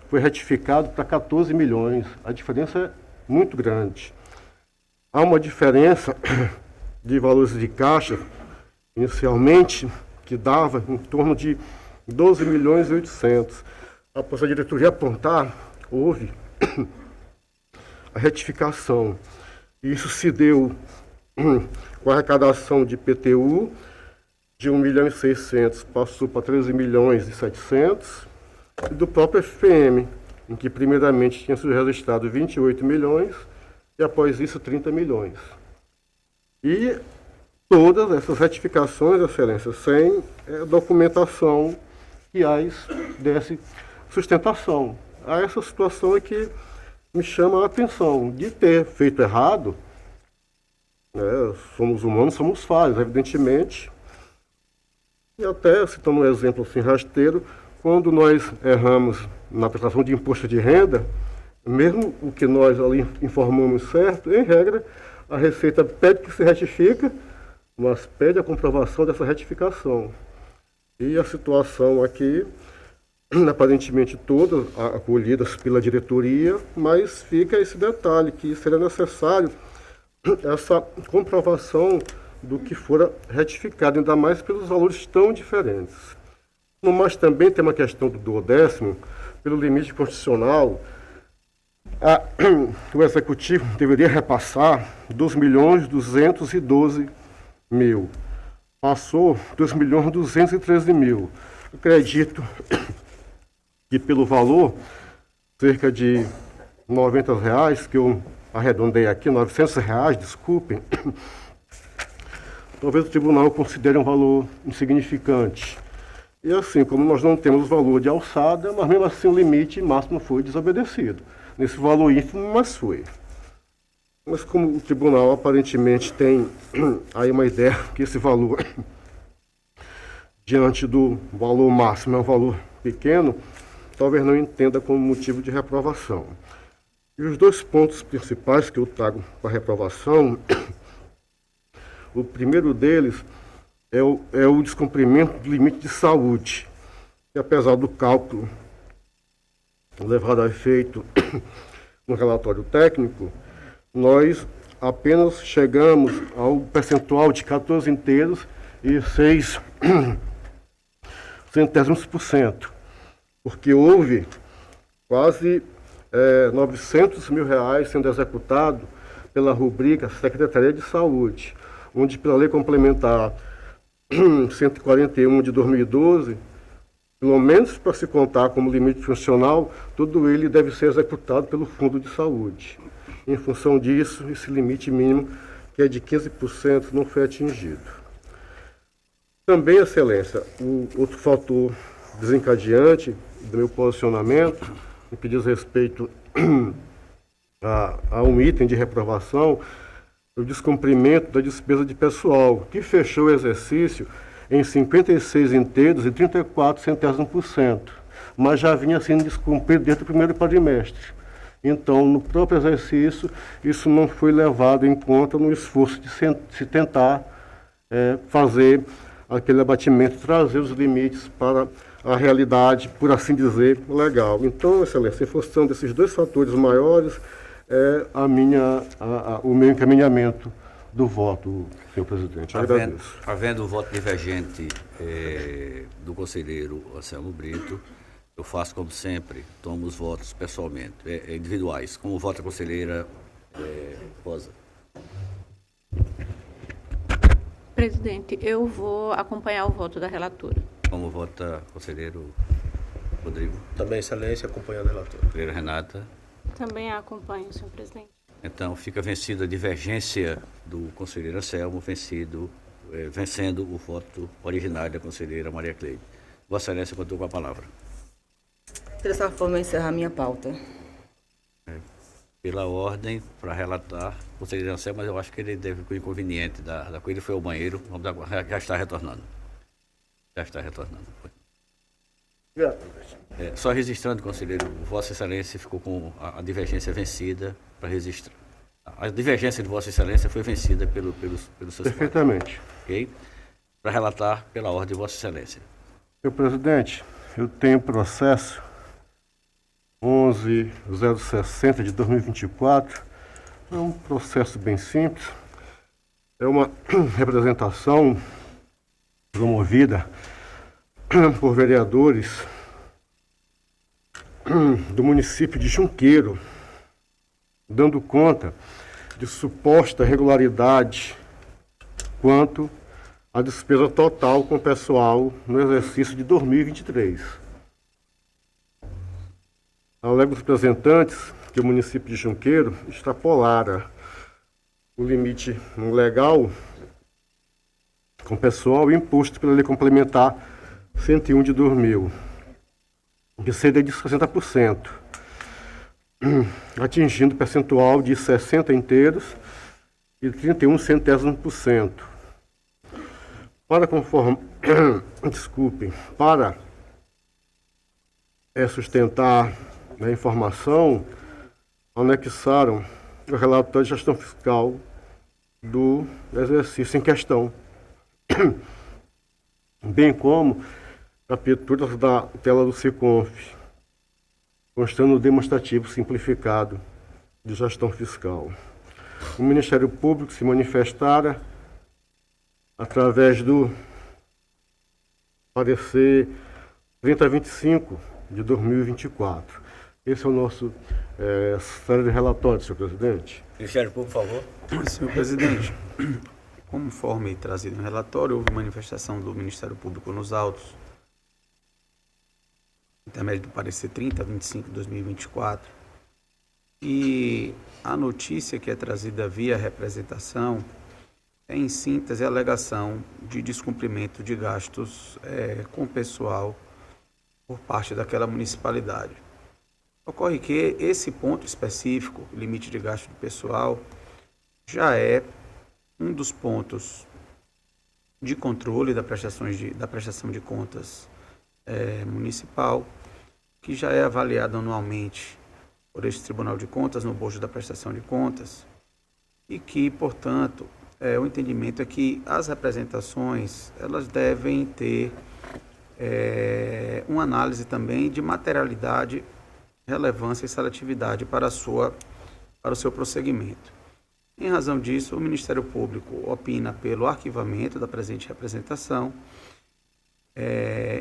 foi retificado para 14 milhões. A diferença é muito grande. Há uma diferença de valores de caixa, inicialmente, que dava em torno de 12 milhões e 800. Após a diretoria apontar, houve a retificação. Isso se deu com a arrecadação de IPTU de 1 milhão e 600, passou para 13 milhões e 700, e do próprio FPM, em que primeiramente tinha sido registrado 28 milhões, e após isso 30 milhões. E todas essas retificações, Excelência, sem documentação que as desse sustentação. A essa situação é que me chama a atenção de ter feito errado. Somos humanos, somos falhos, evidentemente. E até, citando um exemplo assim rasteiro, quando nós erramos na prestação de imposto de renda, mesmo o que nós ali informamos certo, em regra, a Receita pede que se retifica, mas pede a comprovação dessa retificação. E a situação aqui, aparentemente todas acolhidas pela diretoria, mas fica esse detalhe, que seria necessário essa comprovação do que fora retificado, ainda mais pelos valores tão diferentes. Mas também tem uma questão do duodécimo, pelo limite constitucional, o Executivo deveria repassar 2.212.000. Passou 2.213.000. Acredito que pelo valor, cerca de R$90, que eu arredondei aqui, R$900, desculpem, talvez o tribunal considere um valor insignificante. E assim, como nós não temos valor de alçada, mas mesmo assim o limite máximo foi desobedecido. Nesse valor ínfimo, mas foi. Mas como o tribunal aparentemente tem aí uma ideia que esse valor, diante do valor máximo, é um valor pequeno, talvez não entenda como motivo de reprovação. E os dois pontos principais que eu trago para reprovação, o primeiro deles é o descumprimento do limite de saúde, que apesar do cálculo levado a efeito no relatório técnico, nós apenas chegamos ao percentual de 14 inteiros e 6 centésimos%, porque houve quase R$900 mil sendo executado pela rubrica Secretaria de Saúde, onde pela Lei Complementar 141 de 2012, pelo menos para se contar como limite funcional, tudo ele deve ser executado pelo Fundo de Saúde. Em função disso, esse limite mínimo, que é de 15%, não foi atingido. Também, Excelência, o outro fator desencadeante do meu posicionamento, no que diz respeito a um item de reprovação, o descumprimento da despesa de pessoal, que fechou o exercício em 56 inteiros e 34 centésimos%, mas já vinha sendo descumprido desde o primeiro quadrimestre. Então, no próprio exercício, isso não foi levado em conta no esforço de se tentar fazer aquele abatimento, trazer os limites para a realidade, por assim dizer, legal. Então, Excelência, em função desses dois fatores maiores, o meu encaminhamento do voto, senhor presidente. Agradeço. Havendo o voto divergente do conselheiro Anselmo Brito, eu faço como sempre, tomo os votos pessoalmente, individuais. Como vota a conselheira Rosa? Presidente, eu vou acompanhar o voto da relatora. Como vota o conselheiro Rodrigo? Também, Excelência, acompanhando a relatora. Conselheira Renata? Também a acompanho, senhor presidente. Então, fica vencida a divergência do conselheiro Anselmo, vencendo o voto originário da conselheira Maria Cleide. Vossa Excelência, contou com a palavra. Dessa forma, eu encerro a minha pauta. Pela ordem, para relatar, o conselheiro Anselmo, mas eu acho que ele deve, com o inconveniente da coisa, ele foi ao banheiro, já está retornando. Obrigado, presidente. Só registrando, conselheiro, Vossa Excelência ficou com a divergência vencida para registrar. A divergência de Vossa Excelência foi vencida pelos seus Perfeitamente. Ok? Para relatar pela ordem de Vossa Excelência. Senhor presidente, eu tenho processo 11.060 de 2024. É um processo bem simples. É uma representação promovida por vereadores do município de Junqueiro, dando conta de suposta irregularidade quanto à despesa total com o pessoal no exercício de 2023. Alegam os representantes que o município de Junqueiro extrapolara o limite legal com pessoal imposto pela Lei Complementar 101 de 2000, que seria de 60%, atingindo percentual de 60 inteiros e 31 centésimos por cento. Para para sustentar a informação, anexaram o relatório de gestão fiscal do exercício em questão, bem como capturas da tela do Siconf, constando o demonstrativo simplificado de gestão fiscal. O Ministério Público se manifestara através do parecer 3025 de 2024. Esse é o nosso série de relatórios, senhor presidente. Ministério Público, por favor. Senhor presidente, conforme trazido no relatório, houve manifestação do Ministério Público nos autos, intermédio do parecer 3025 de 2024, e a notícia que é trazida via representação é, em síntese, a alegação de descumprimento de gastos com pessoal por parte daquela municipalidade. Ocorre que esse ponto específico, limite de gasto de pessoal, já é um dos pontos de controle da prestação de contas municipal, que já é avaliado anualmente por este Tribunal de Contas no bojo da prestação de contas, e que, portanto, o entendimento é que as representações elas devem ter uma análise também de materialidade, relevância e seletividade para o seu prosseguimento. Em razão disso, o Ministério Público opina pelo arquivamento da presente representação.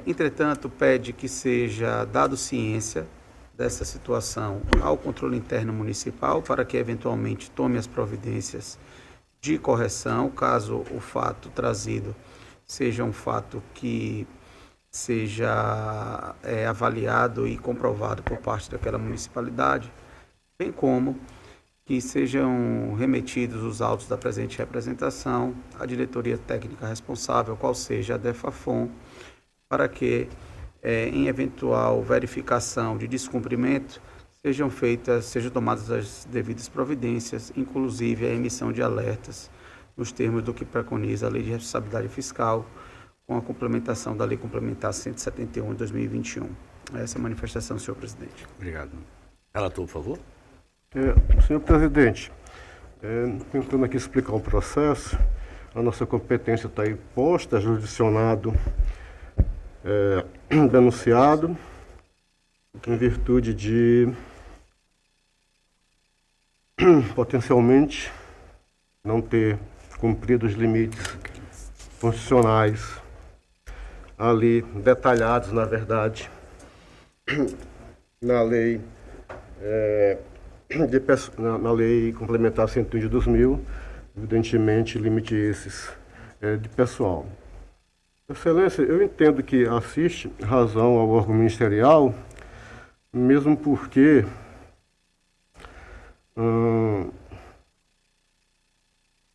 Entretanto, pede que seja dado ciência dessa situação ao controle interno municipal para que eventualmente tome as providências de correção, caso o fato trazido seja um fato que seja avaliado e comprovado por parte daquela municipalidade, bem como que sejam remetidos os autos da presente representação à diretoria técnica responsável, qual seja a DEFAFON, para que, em eventual verificação de descumprimento, sejam tomadas as devidas providências, inclusive a emissão de alertas, nos termos do que preconiza a Lei de Responsabilidade Fiscal, com a complementação da Lei Complementar 171 de 2021. Essa é a manifestação, senhor presidente. Obrigado. Relator, por favor. Senhor presidente, tentando aqui explicar o processo, a nossa competência está aí posta, jurisdicionado, denunciado, em virtude de potencialmente não ter cumprido os limites constitucionais ali detalhados, na verdade, na lei na Lei Complementar 101 de 2000, evidentemente, limite esses de pessoal. Excelência, eu entendo que assiste razão ao órgão ministerial, mesmo porque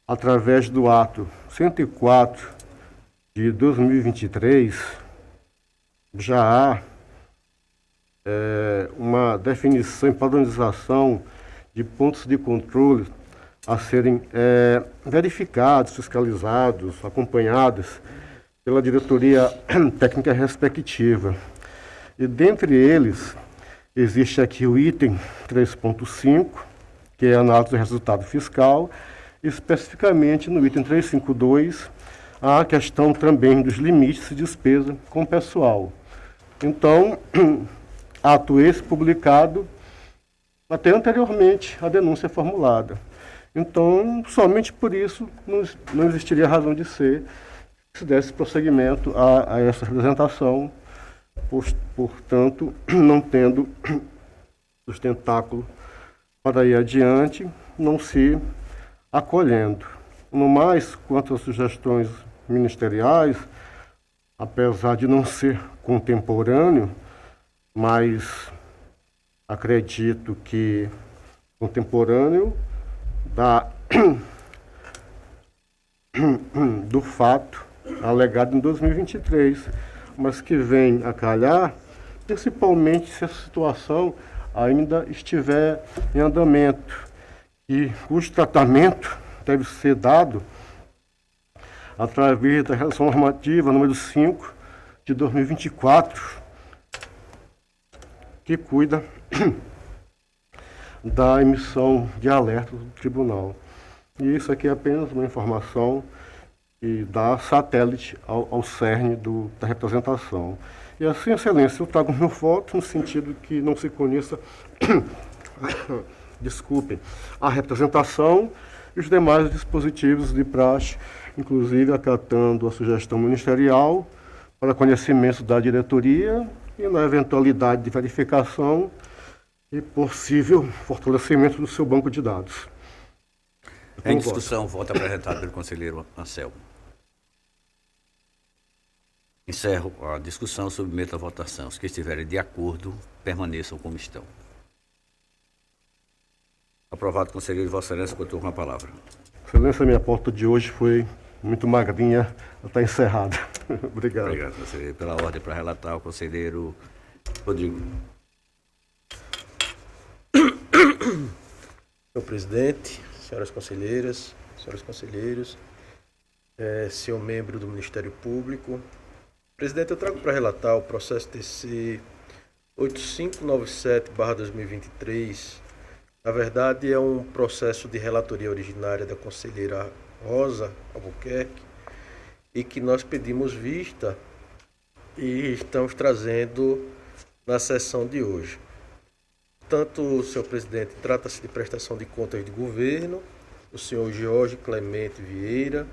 através do ato 104 de 2023, já há uma definição e padronização de pontos de controle a serem verificados, fiscalizados, acompanhados pela diretoria técnica respectiva. E dentre eles, existe aqui o item 3.5, que é a análise do resultado fiscal, especificamente no item 352, a questão também dos limites de despesa com pessoal. Então, ato esse publicado até anteriormente à denúncia formulada. Então, somente por isso não existiria razão de ser que se desse prosseguimento a essa representação, portanto, não tendo sustentáculo para ir adiante, não se acolhendo. No mais, quanto às sugestões ministeriais, apesar de não ser contemporâneo, mas acredito que contemporâneo do fato alegado em 2023, mas que vem a calhar, principalmente se a situação ainda estiver em andamento, e cujo tratamento deve ser dado através da Resolução Normativa número 5 de 2024, que cuida da emissão de alertas do tribunal. E isso aqui é apenas uma informação que dá satélite ao cerne da representação. E assim, excelência, eu trago meu voto no sentido que não se conheça, desculpem, a representação e os demais dispositivos de praxe, inclusive acatando a sugestão ministerial para conhecimento da diretoria e na eventualidade de verificação e possível fortalecimento do seu banco de dados. Em discussão, voto apresentado pelo conselheiro Anselmo. Encerro a discussão, submeto à votação. Os que estiverem de acordo, permaneçam como estão. Aprovado, conselheiro, Vossa Excelência, contou com a palavra. Excelência, minha pauta de hoje foi muito magrinha, está encerrada. Obrigado. Obrigado, conselheiro. Pela ordem para relatar, o conselheiro Rodrigo. Senhor presidente, senhoras conselheiras, senhores conselheiros, senhor membro do Ministério Público. Presidente, eu trago para relatar o processo TC 8597/2023. Na verdade, é um processo de relatoria originária da conselheira Rosa Albuquerque e que nós pedimos vista e estamos trazendo na sessão de hoje. Tanto, senhor presidente, trata-se de prestação de contas de governo, o senhor Jorge Clemente Vieira,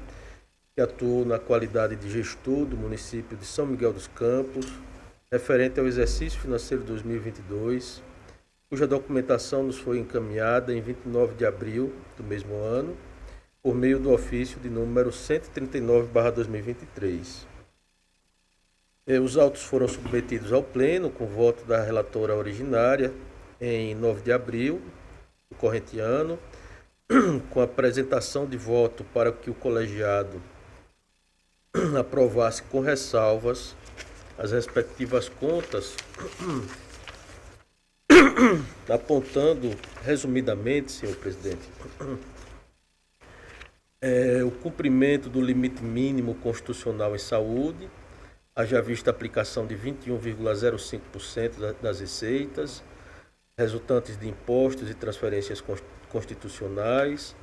que atuou na qualidade de gestor do município de São Miguel dos Campos, referente ao exercício financeiro 2022, cuja documentação nos foi encaminhada em 29 de abril do mesmo ano, por meio do ofício de número 139/2023. Os autos foram submetidos ao Pleno com voto da relatora originária em 9 de abril do corrente ano, com apresentação de voto para que o colegiado aprovasse com ressalvas as respectivas contas, apontando resumidamente, senhor presidente, o cumprimento do limite mínimo constitucional em saúde, haja vista a aplicação de 21,05% das receitas resultantes de impostos e transferências constitucionais,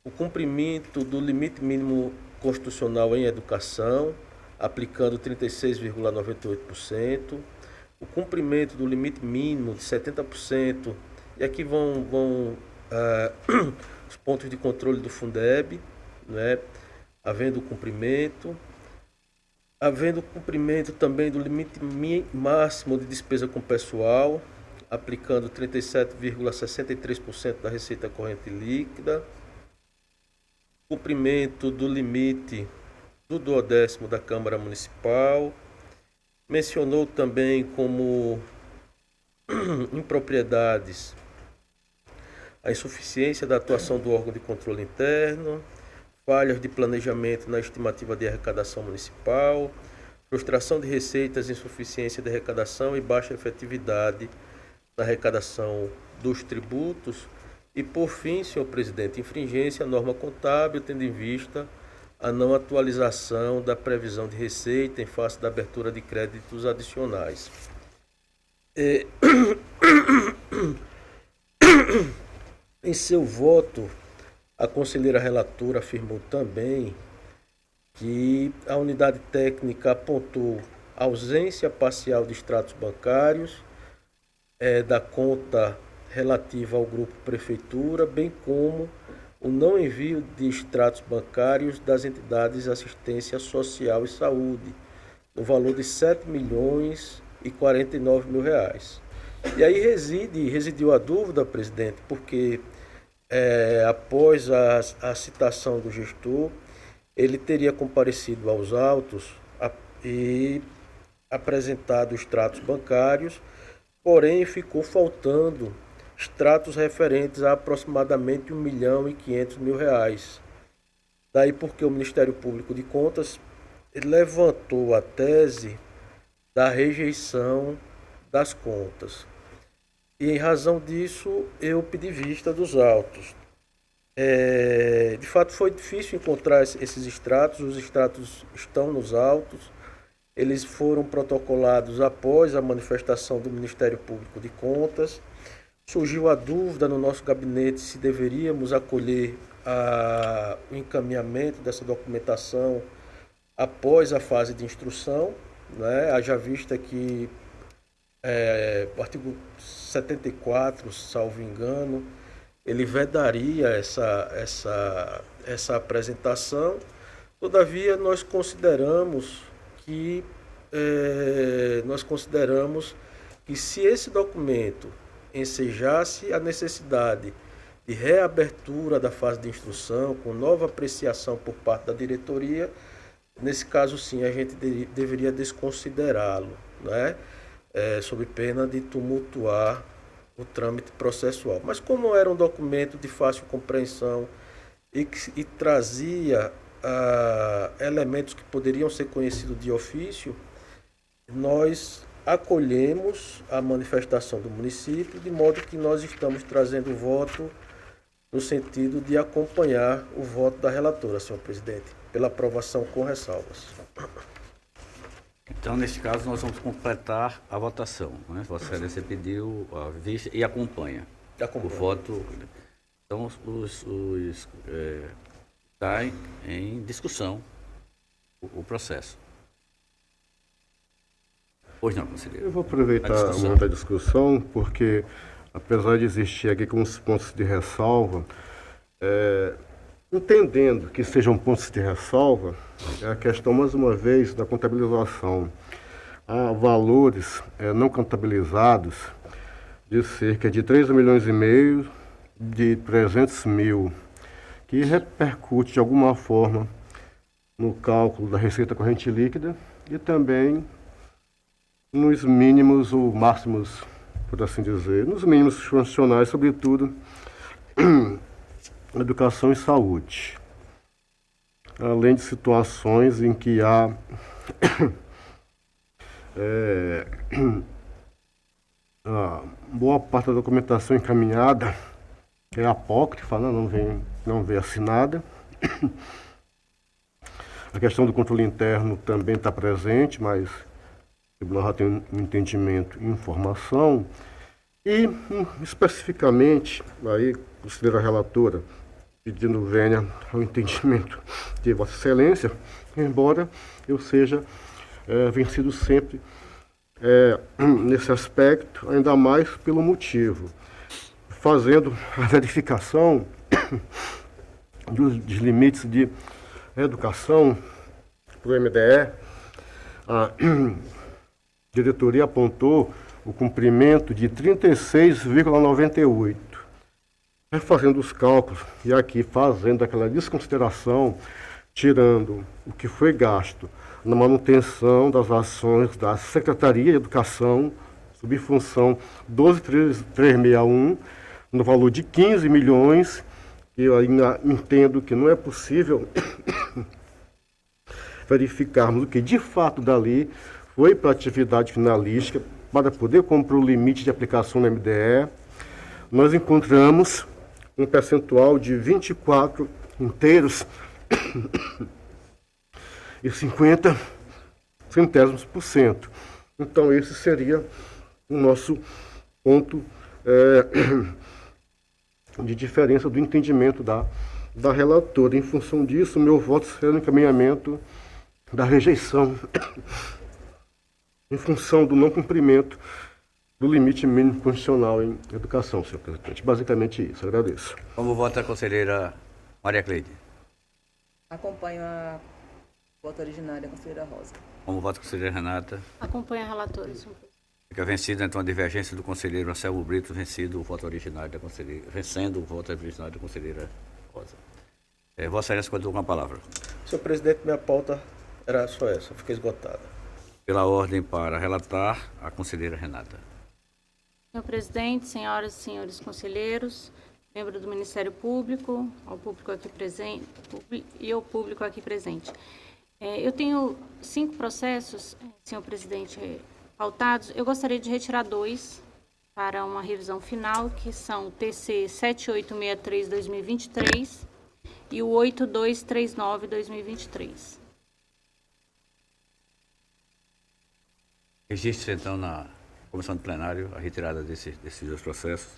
o cumprimento do limite mínimo constitucional em educação, aplicando 36,98%, o cumprimento do limite mínimo de 70%, e aqui vão os pontos de controle do Fundeb, né, havendo cumprimento também do limite máximo de despesa com pessoal, aplicando 37,63% da receita corrente líquida, cumprimento do limite do 12º da Câmara Municipal, mencionou também como impropriedades a insuficiência da atuação do órgão de controle interno, falhas de planejamento na estimativa de arrecadação municipal, frustração de receitas, insuficiência de arrecadação e baixa efetividade na arrecadação dos tributos e, por fim, senhor presidente, infringência à norma contábil, tendo em vista a não atualização da previsão de receita em face da abertura de créditos adicionais. É, em seu voto, a conselheira relatora afirmou também que a unidade técnica apontou ausência parcial de extratos bancários da conta relativa ao grupo prefeitura, bem como o não envio de extratos bancários das entidades de assistência social e saúde, no valor de R$ 7.049.000. E aí residiu a dúvida, presidente, porque após a citação do gestor, ele teria comparecido aos autos e apresentado extratos bancários, porém ficou faltando extratos referentes a aproximadamente R$ 1.500.000. Daí porque o Ministério Público de Contas levantou a tese da rejeição das contas. E em razão disso, eu pedi vista dos autos. De fato, foi difícil encontrar esses extratos. Os extratos estão nos autos. Eles foram protocolados após a manifestação do Ministério Público de Contas. Surgiu a dúvida no nosso gabinete se deveríamos acolher o encaminhamento dessa documentação após a fase de instrução, né? Haja vista que o artigo 74, salvo engano, ele vedaria essa apresentação. Todavia, nós consideramos que se esse documento ensejasse a necessidade de reabertura da fase de instrução, com nova apreciação por parte da diretoria, nesse caso sim a gente deveria desconsiderá-lo, né? Sob pena de tumultuar o trâmite processual. Mas como era um documento de fácil compreensão e trazia elementos que poderiam ser conhecidos de ofício, nós acolhemos a manifestação do município, de modo que nós estamos trazendo o voto no sentido de acompanhar o voto da relatora, senhor presidente, pela aprovação com ressalvas. Então, neste caso, nós vamos completar a votação, né? Vossa Excelência pediu a vista e acompanha. O voto. Então, está em discussão o processo. Pois não, conselheiro. Eu vou aproveitar o momento da discussão, porque, apesar de existir aqui alguns pontos de ressalva, entendendo que sejam pontos de ressalva, é a questão, mais uma vez, da contabilização. Há valores não contabilizados de cerca de 3,5 milhões de 300 mil, que repercute de alguma forma no cálculo da receita corrente líquida e também nos mínimos ou máximos, por assim dizer, nos mínimos funcionais, sobretudo educação e saúde. Além de situações em que há boa parte da documentação encaminhada é apócrifa, né? não vem assinada. A questão do controle interno também está presente, mas o tribunal já tem um entendimento e informação. E, especificamente, aí, considero a relatora pedindo venha ao entendimento de Vossa Excelência, embora eu seja vencido sempre nesse aspecto, ainda mais pelo motivo. Fazendo a verificação dos limites de educação para o MDE, a diretoria apontou o cumprimento de 36,98. Fazendo os cálculos e aqui fazendo aquela desconsideração, tirando o que foi gasto na manutenção das ações da Secretaria de Educação, subfunção 12361, no valor de 15 milhões, eu ainda entendo que não é possível verificarmos o que de fato dali foi para a atividade finalística, para poder comprar o limite de aplicação no MDE. Nós encontramos um percentual de 24 inteiros e 50 centésimos por cento. Então, esse seria o nosso ponto de diferença do entendimento da relatora. Em função disso, meu voto será no encaminhamento da rejeição, em função do não cumprimento do limite mínimo constitucional em educação, senhor presidente. Basicamente isso, agradeço. Como vota a conselheira Maria Cleide? Acompanho a voto originária da conselheira Rosa. Como vota a conselheira Renata? Acompanho a relatora, senhor presidente. Fica vencida, então, a divergência do conselheiro Anselmo Brito, vencido o voto originário da conselheira, vencendo o voto originário da conselheira Rosa. Vossa Excelência, continua com a palavra. Senhor presidente, minha pauta era só essa, fica esgotada. Pela ordem para relatar, a conselheira Renata. Senhor presidente, senhoras e senhores conselheiros, membro do Ministério Público, ao público aqui presente e ao público aqui presente. Eu tenho 5 processos, senhor presidente, pautados. Eu gostaria de retirar 2 para uma revisão final, que são o TC 7863-2023 e o 8239-2023. Existe, então, na comissão de plenário a retirada desses 2 processos.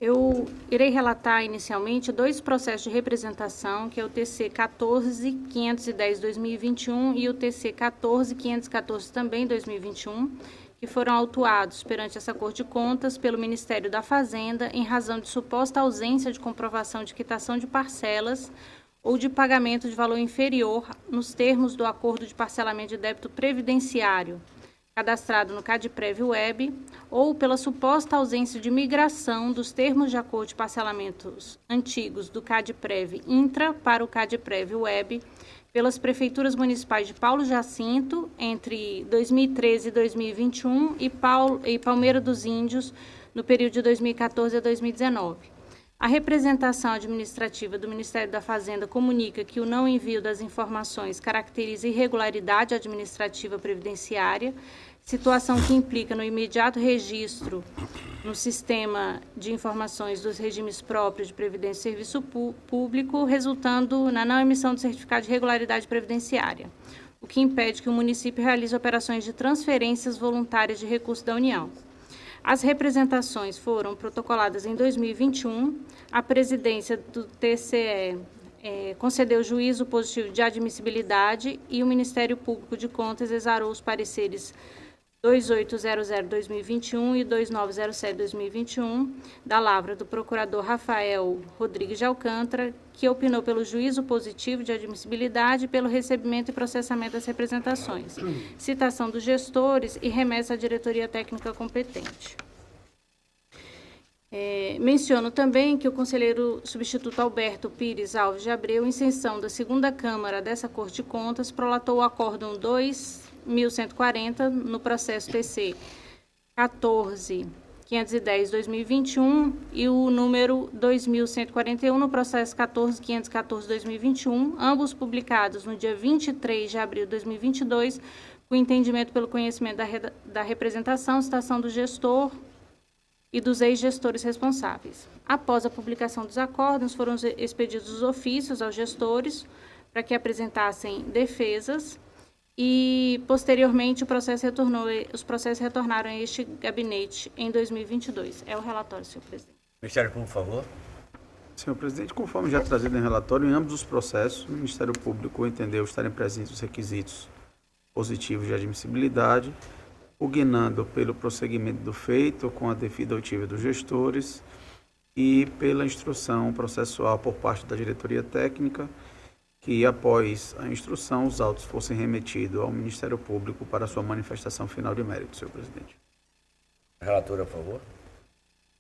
Eu irei relatar inicialmente 2 processos de representação, que é o TC 14.510-2021 e o TC 14.514 também 2021, que foram autuados perante essa Corte de Contas pelo Ministério da Fazenda em razão de suposta ausência de comprovação de quitação de parcelas ou de pagamento de valor inferior nos termos do acordo de parcelamento de débito previdenciário cadastrado no CadPrev Web, ou pela suposta ausência de migração dos termos de acordo de parcelamentos antigos do CadPrev Intra para o CadPrev Web pelas prefeituras municipais de Paulo Jacinto entre 2013 e 2021 e Palmeira dos Índios no período de 2014 a 2019. A representação administrativa do Ministério da Fazenda comunica que o não envio das informações caracteriza irregularidade administrativa previdenciária, situação que implica no imediato registro no sistema de informações dos regimes próprios de previdência e serviço público, resultando na não emissão do certificado de regularidade previdenciária, o que impede que o município realize operações de transferências voluntárias de recursos da União. As representações foram protocoladas em 2021. A presidência do TCE concedeu juízo positivo de admissibilidade e o Ministério Público de Contas exarou os pareceres 2800-2021 e 2907-2021 da lavra do procurador Rafael Rodrigues de Alcântara, que opinou pelo juízo positivo de admissibilidade e pelo recebimento e processamento das representações, citação dos gestores e remessa à diretoria técnica competente. Menciono também que o conselheiro substituto Alberto Pires Alves de Abreu, em sessão da 2ª Câmara dessa Corte de Contas, prolatou o acórdão 2.140 no processo TC 14.510-2021 e o número 2.141 no processo 14.514-2021, ambos publicados no dia 23 de abril de 2022, com entendimento pelo conhecimento da representação, citação do gestor e dos ex-gestores responsáveis. Após a publicação dos acórdãos, foram expedidos os ofícios aos gestores para que apresentassem defesas e, posteriormente, os processos retornaram a este gabinete em 2022. É o relatório, senhor presidente. Ministério Público, por favor. Senhor presidente, conforme já trazido em relatório, em ambos os processos, o Ministério Público entendeu estarem presentes os requisitos positivos de admissibilidade, pugnando pelo prosseguimento do feito com a devida oitiva dos gestores e pela instrução processual por parte da diretoria técnica, que após a instrução os autos fossem remetidos ao Ministério Público para sua manifestação final de mérito, senhor presidente. Relatora, por favor.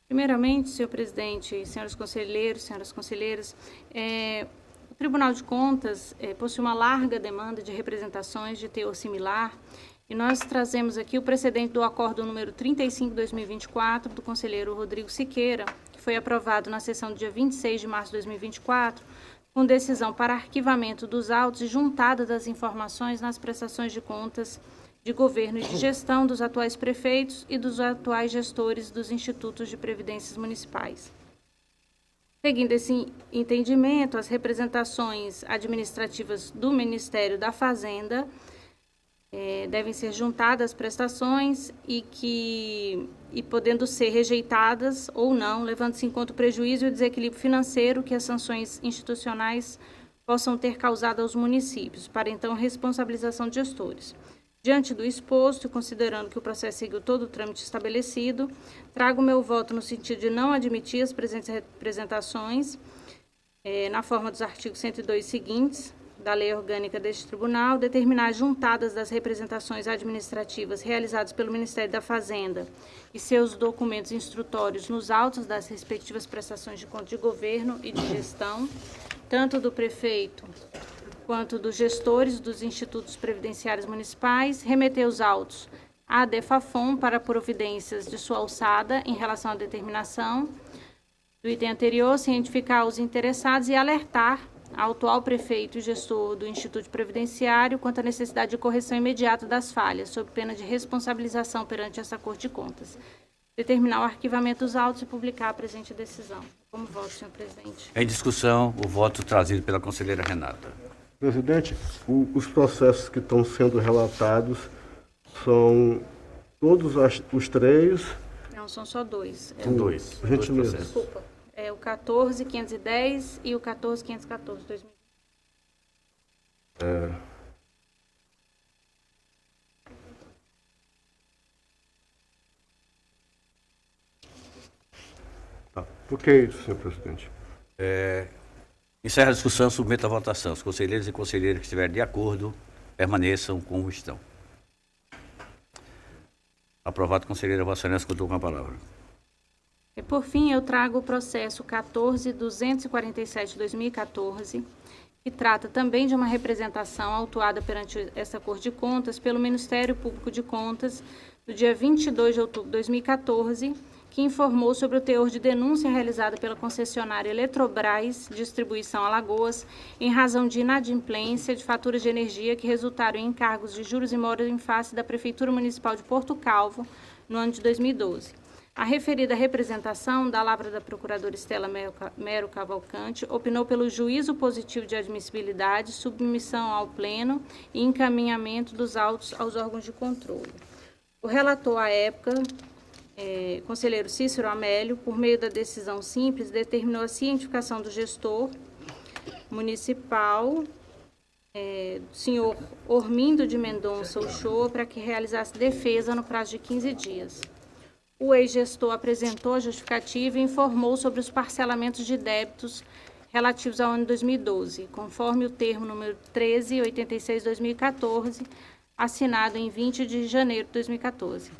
Primeiramente, senhor presidente, senhores conselheiros, senhoras conselheiras, o Tribunal de Contas possui uma larga demanda de representações de teor similar. E nós trazemos aqui o precedente do acordo número 35/2024 do conselheiro Rodrigo Siqueira, que foi aprovado na sessão do dia 26 de março de 2024, com decisão para arquivamento dos autos e juntada das informações nas prestações de contas de governo e de gestão dos atuais prefeitos e dos atuais gestores dos institutos de previdências municipais. Seguindo esse entendimento, as representações administrativas do Ministério da Fazenda devem ser juntadas prestações e podendo ser rejeitadas ou não, levando-se em conta o prejuízo e o desequilíbrio financeiro que as sanções institucionais possam ter causado aos municípios, para então responsabilização de gestores. Diante do exposto, e considerando que o processo seguiu todo o trâmite estabelecido, trago meu voto no sentido de não admitir as presentes representações na forma dos artigos 102 seguintes da Lei Orgânica deste Tribunal, determinar as juntadas das representações administrativas realizadas pelo Ministério da Fazenda e seus documentos instrutórios nos autos das respectivas prestações de conta de governo e de gestão, tanto do prefeito quanto dos gestores dos institutos previdenciários municipais, remeter os autos à DEFAFON para providências de sua alçada em relação à determinação do item anterior, cientificar os interessados e alertar ao atual prefeito e gestor do Instituto Previdenciário quanto à necessidade de correção imediata das falhas, sob pena de responsabilização perante essa Corte de Contas. Determinar o arquivamento dos autos e publicar a presente decisão. Como voto, senhor presidente? Em discussão, o voto trazido pela conselheira Renata. Presidente, os processos que estão sendo relatados são todos os três? Não, são só dois. São dois Gentileza. processos. Desculpa. É o 14.510 e o 14.514, 2020. Tá. Ok, senhor presidente. Encerra a discussão, submeta à votação. Os conselheiros e conselheiras que estiverem de acordo, permaneçam como estão. Aprovado, conselheira Vossa Excelência, contou com a palavra. E, por fim, eu trago o processo 14.247/2014, que trata também de uma representação autuada perante essa Corte de Contas pelo Ministério Público de Contas, no dia 22 de outubro de 2014, que informou sobre o teor de denúncia realizada pela concessionária Eletrobras Distribuição Alagoas em razão de inadimplência de faturas de energia que resultaram em encargos de juros e moras em face da Prefeitura Municipal de Porto Calvo no ano de 2012. A referida representação, da lavra da procuradora Estela Mero Cavalcante, opinou pelo juízo positivo de admissibilidade, submissão ao pleno e encaminhamento dos autos aos órgãos de controle. O relator, à época, conselheiro Cícero Amélio, por meio da decisão simples, determinou a cientificação do gestor municipal, senhor Ormindo de Mendonça Uchoa, para que realizasse defesa no prazo de 15 dias. O ex-gestor apresentou a justificativa e informou sobre os parcelamentos de débitos relativos ao ano 2012, conforme o termo número 1386/2014, assinado em 20 de janeiro de 2014.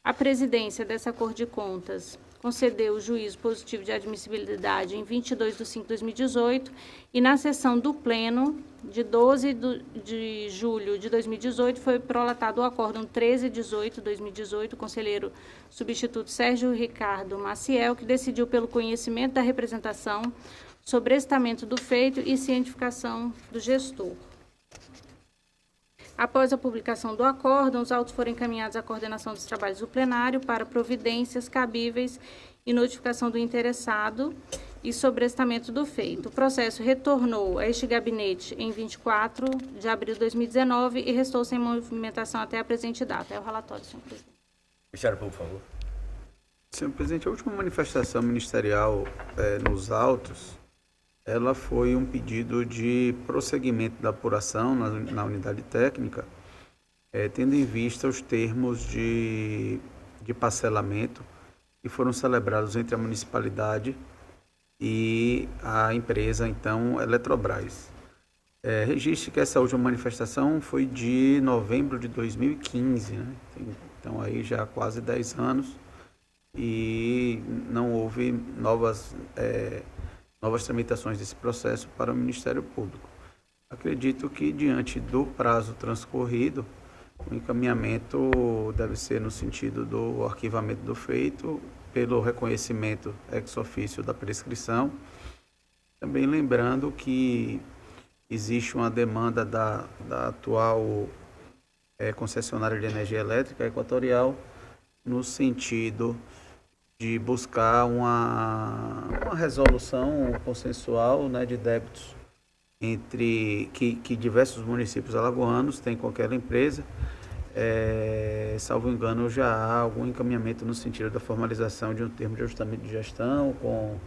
A presidência dessa Corte de Contas concedeu o juízo positivo de admissibilidade em 22 de 5 de 2018 e na sessão do Pleno de 12 de julho de 2018 foi prolatado o acórdão 1318 de 2018, o conselheiro substituto Sérgio Ricardo Maciel, que decidiu pelo conhecimento da representação, sobrestamento do feito e cientificação do gestor. Após a publicação do acórdão, os autos foram encaminhados à coordenação dos trabalhos do plenário para providências cabíveis e notificação do interessado e sobrestamento do feito. O processo retornou a este gabinete em 24 de abril de 2019 e restou sem movimentação até a presente data. É o relatório, senhor presidente. Ministério Público, por favor. Senhor presidente, a última manifestação ministerial nos autos, ela foi um pedido de prosseguimento da apuração na unidade técnica, tendo em vista os termos de parcelamento que foram celebrados entre a municipalidade e a empresa, então, Eletrobras. Registre que essa última manifestação foi de novembro de 2015, né? Então, aí já há quase 10 anos e não houve novas tramitações desse processo para o Ministério Público. Acredito que, diante do prazo transcorrido, o encaminhamento deve ser no sentido do arquivamento do feito, pelo reconhecimento ex officio da prescrição. Também lembrando que existe uma demanda da atual concessionária de energia elétrica Equatorial, no sentido de buscar uma resolução consensual, né, de débitos que diversos municípios alagoanos têm com aquela empresa, salvo engano, já há algum encaminhamento no sentido da formalização de um termo de ajustamento de gestão com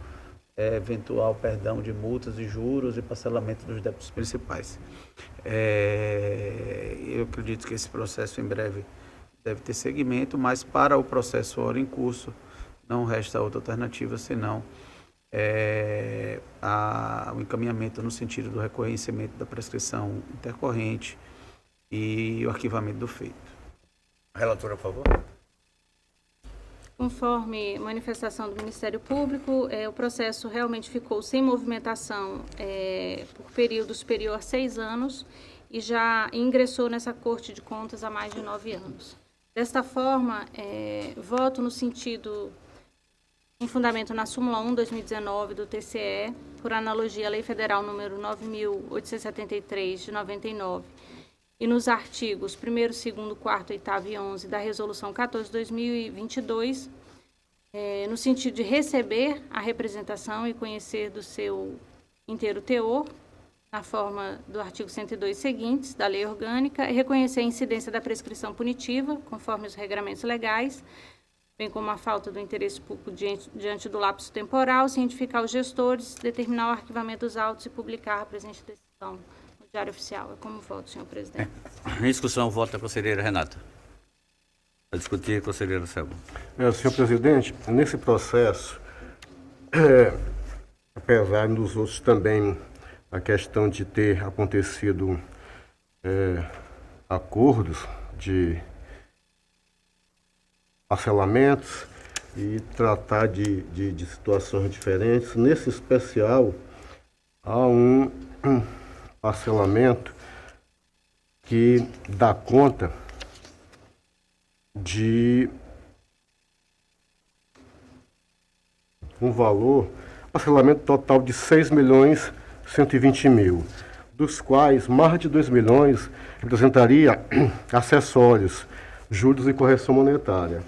eventual perdão de multas e juros e parcelamento dos débitos principais. Eu acredito que esse processo em breve deve ter seguimento, mas para o processo ora em curso não resta outra alternativa senão o encaminhamento no sentido do reconhecimento da prescrição intercorrente e o arquivamento do feito. Relatora, por favor. Conforme manifestação do Ministério Público, o processo realmente ficou sem movimentação por período superior a 6 anos e já ingressou nessa Corte de Contas há mais de 9 anos. Desta forma, voto no sentido, em fundamento na súmula 1/2019 do TCE, por analogia à Lei Federal número 9.873, de 99, e nos artigos 1º, 2º, 4º, 8º e 11 da Resolução 14/2022, no sentido de receber a representação e conhecer do seu inteiro teor, na forma do artigo 102 seguintes da Lei Orgânica, e reconhecer a incidência da prescrição punitiva, conforme os regramentos legais, bem como a falta do interesse público diante do lapso temporal, cientificar os gestores, determinar o arquivamento dos autos e publicar a presente decisão no Diário Oficial. É como voto, senhor presidente. Em discussão, vota a conselheira Renata. Para discutir, conselheiro Selma. Senhor presidente, nesse processo, apesar dos outros também, a questão de ter acontecido acordos de parcelamentos e tratar de situações diferentes. Nesse especial, há um parcelamento que dá conta de um valor, parcelamento total de 6.120.000, dos quais mais de 2 milhões representaria acessórios, juros e correção monetária.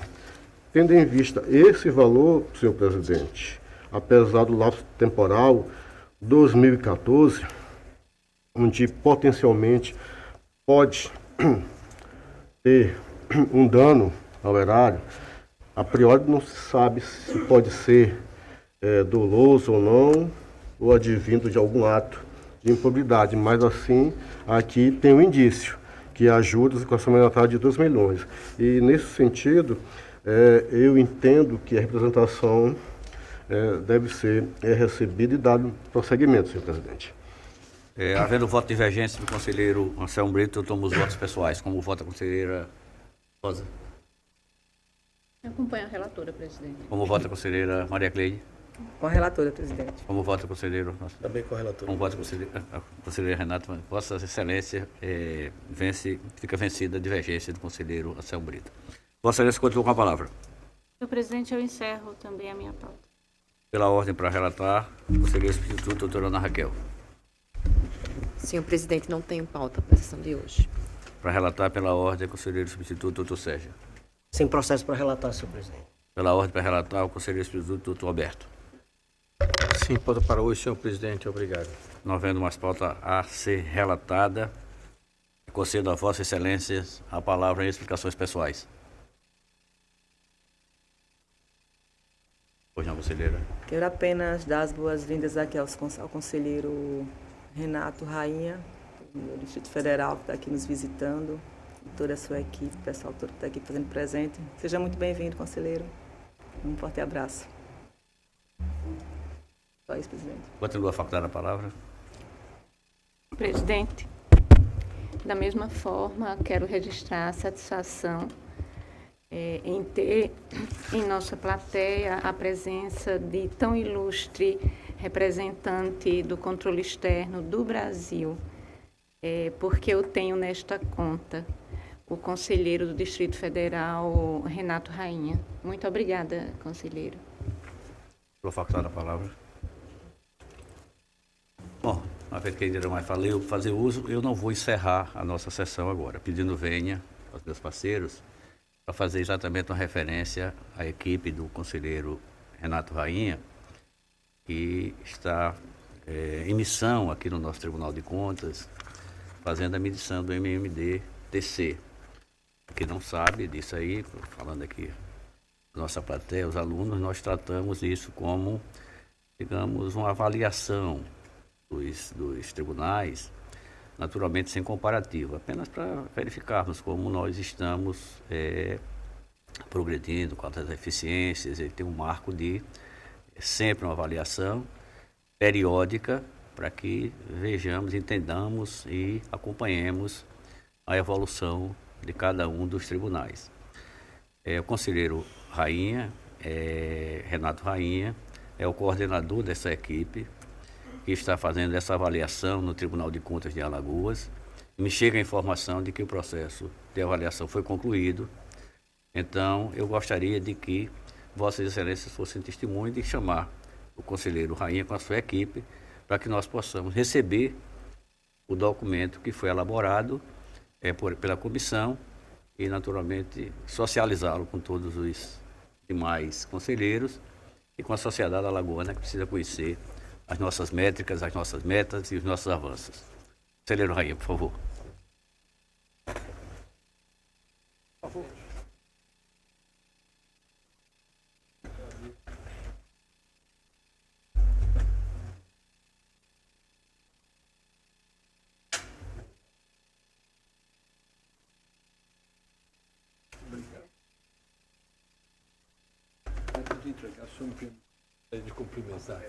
Tendo em vista esse valor, senhor presidente, apesar do lapso temporal 2014, onde potencialmente pode ter um dano ao erário, a priori não se sabe se pode ser doloso ou não, ou advindo de algum ato de improbidade, mas assim, aqui tem um indício, que há juros e correção monetária de 2 milhões. E, nesse sentido, eu entendo que a representação deve ser recebida e dado prosseguimento, senhor presidente. Havendo voto de divergência do conselheiro Anselmo Brito, eu tomo os votos pessoais. Como vota a conselheira Rosa? Eu acompanho a relatora, presidente. Como vota a conselheira Maria Cleide? Com a relatora, presidente. Como vota o conselheiro? Também com a relatora. Como vota a conselheira Renata? Vossa Excelência fica vencida a divergência do conselheiro Anselmo Brito. Vossa Excelência continua com a palavra. Senhor presidente, eu encerro também a minha pauta. Pela ordem para relatar, conselheiro substituto, doutora Ana Raquel. Senhor presidente, não tenho pauta para a sessão de hoje. Para relatar, pela ordem, conselheiro substituto, doutor Sérgio. Sem processo para relatar, senhor presidente. Pela ordem para relatar, o conselheiro substituto, doutor Alberto. Sim, pauta para hoje, senhor presidente. Obrigado. Não havendo mais pauta a ser relatada, concedo a Vossa Excelência a palavra em explicações pessoais. Pois não, conselheira. Quero apenas dar as boas-vindas aqui ao conselheiro Renato Rainha, do Distrito Federal, que está aqui nos visitando, e toda a sua equipe, o pessoal todo que está aqui fazendo presente. Seja muito bem-vindo, conselheiro. Um forte abraço. Só isso, presidente. Continua a facultar a palavra. Presidente, da mesma forma, quero registrar a satisfação em ter em nossa plateia a presença de tão ilustre representante do controle externo do Brasil, porque eu tenho nesta conta o conselheiro do Distrito Federal, Renato Rainha. Muito obrigada, conselheiro. Vou facultar a palavra. Bom, uma vez que ainda mais falei, fazer uso, eu não vou encerrar a nossa sessão agora, pedindo venha aos meus parceiros para fazer exatamente uma referência à equipe do conselheiro Renato Rainha, que está em missão aqui no nosso Tribunal de Contas, fazendo a medição do MMD-TC. que não sabe disso aí, falando aqui, nossa plateia, os alunos, nós tratamos isso como, digamos, uma avaliação dos tribunais, naturalmente sem comparativo, apenas para verificarmos como nós estamos progredindo, quanto às eficiências. Ele tem um marco de sempre uma avaliação periódica para que vejamos, entendamos e acompanhemos a evolução de cada um dos tribunais. O conselheiro Rainha, Renato Rainha, é o coordenador dessa equipe que está fazendo essa avaliação no Tribunal de Contas de Alagoas. Me chega a informação de que o processo de avaliação foi concluído. Então, eu gostaria de que Vossas Excelências fossem testemunho de chamar o conselheiro Rainha com a sua equipe para que nós possamos receber o documento que foi elaborado pela comissão e, naturalmente, socializá-lo com todos os demais conselheiros e com a sociedade alagoana, que precisa conhecer as nossas métricas, as nossas metas e os nossos avanços. Conselheiro Rainha, por favor. Por favor. De entregar, de cumprimentar.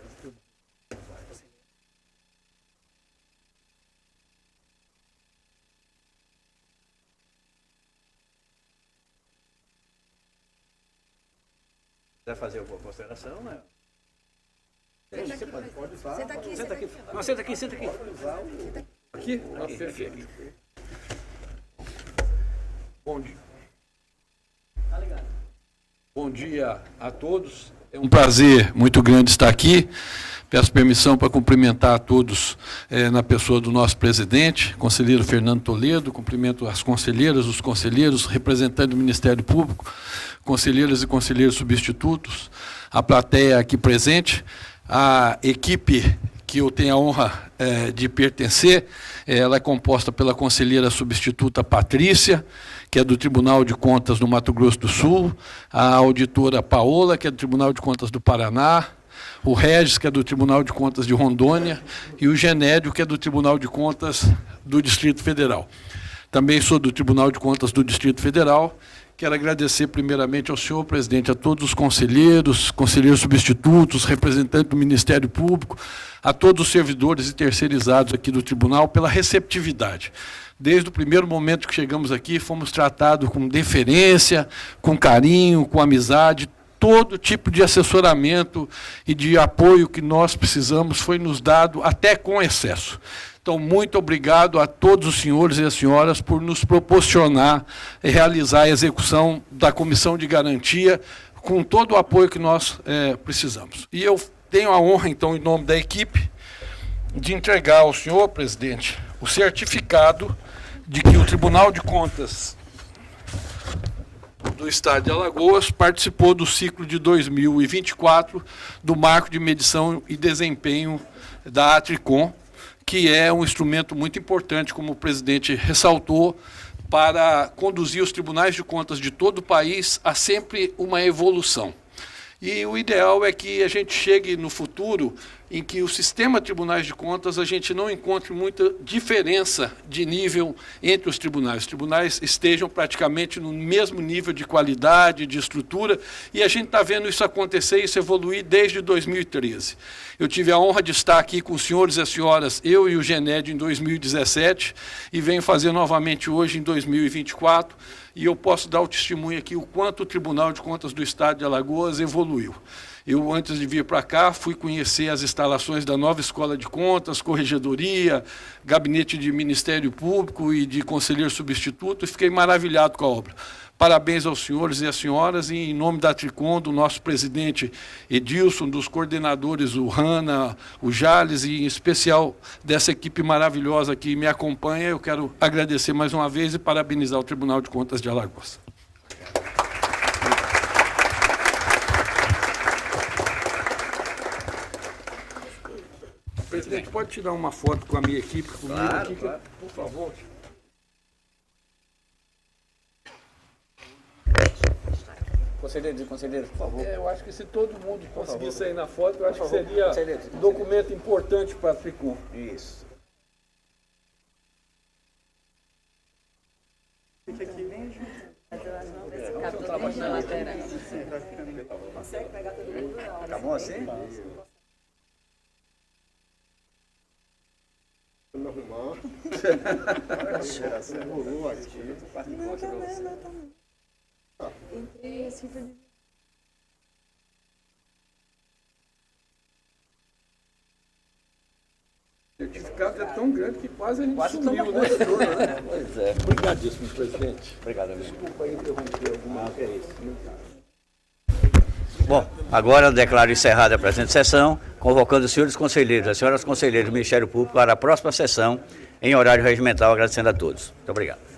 Vai fazer alguma consideração, né? Senta aqui. Senta aqui. Não, senta aqui. Aqui? Perfeito. Bom dia. Bom dia a todos. É um prazer muito grande estar aqui. Peço permissão para cumprimentar a todos na pessoa do nosso presidente, conselheiro Fernando Toledo. Cumprimento as conselheiras, os conselheiros, representantes do Ministério Público, conselheiras e conselheiros substitutos, a plateia aqui presente, a equipe que eu tenho a honra de pertencer. Ela é composta pela conselheira substituta Patrícia, que é do Tribunal de Contas do Mato Grosso do Sul, a auditora Paola, que é do Tribunal de Contas do Paraná, o Regis, que é do Tribunal de Contas de Rondônia, e o Genédio, que é do Tribunal de Contas do Distrito Federal. Também sou do Tribunal de Contas do Distrito Federal. Quero agradecer primeiramente ao senhor presidente, a todos os conselheiros, conselheiros substitutos, representantes do Ministério Público, a todos os servidores e terceirizados aqui do tribunal pela receptividade. Desde o primeiro momento que chegamos aqui, fomos tratados com deferência, com carinho, com amizade. Todo tipo de assessoramento e de apoio que nós precisamos foi nos dado até com excesso. Então, muito obrigado a todos os senhores e as senhoras por nos proporcionar e realizar a execução da comissão de garantia com todo o apoio que nós precisamos. E eu tenho a honra, então, em nome da equipe, de entregar ao senhor presidente o certificado de que o Tribunal de Contas do Estado de Alagoas participou do ciclo de 2024 do Marco de Medição e Desempenho da Atricom, que é um instrumento muito importante, como o presidente ressaltou, para conduzir os tribunais de contas de todo o país a sempre uma evolução. E o ideal é que a gente chegue no futuro em que o sistema de tribunais de contas a gente não encontre muita diferença de nível entre os tribunais. Os tribunais estejam praticamente no mesmo nível de qualidade, de estrutura, e a gente está vendo isso acontecer, isso evoluir desde 2013. Eu tive a honra de estar aqui com os senhores e as senhoras, eu e o Genédio, em 2017, e venho fazer novamente hoje, em 2024, e eu posso dar o testemunho aqui o quanto o Tribunal de Contas do Estado de Alagoas evoluiu. Eu, antes de vir para cá, fui conhecer as instalações da nova Escola de Contas, Corregedoria, Gabinete de Ministério Público e de Conselheiro Substituto, e fiquei maravilhado com a obra. Parabéns aos senhores e às senhoras, e em nome da Atricom, do nosso presidente Edilson, dos coordenadores, o Hanna, o Jales, e em especial dessa equipe maravilhosa que me acompanha, eu quero agradecer mais uma vez e parabenizar o Tribunal de Contas de Alagoas. Presidente, pode tirar uma foto com a minha equipe, comigo aqui, claro. Por favor. Conselheiros e conselheiras, por favor. Eu acho que se todo mundo conseguir sair na foto, eu acho que seria um documento importante para a Tricom. Isso. Fica aqui. Na lateral. Consegue pegar todo mundo? Não. Tá bom assim? O certificado é tão grande que quase a gente Quase sumiu, toma né? conta tudo, né? Pois é. Obrigadíssimo, presidente. Obrigado, amigo. Desculpa aí interromper alguma vez. Bom, agora eu declaro encerrada a presente sessão, convocando os senhores conselheiros, as senhoras conselheiras do Ministério Público para a próxima sessão, em horário regimental, agradecendo a todos. Muito obrigado.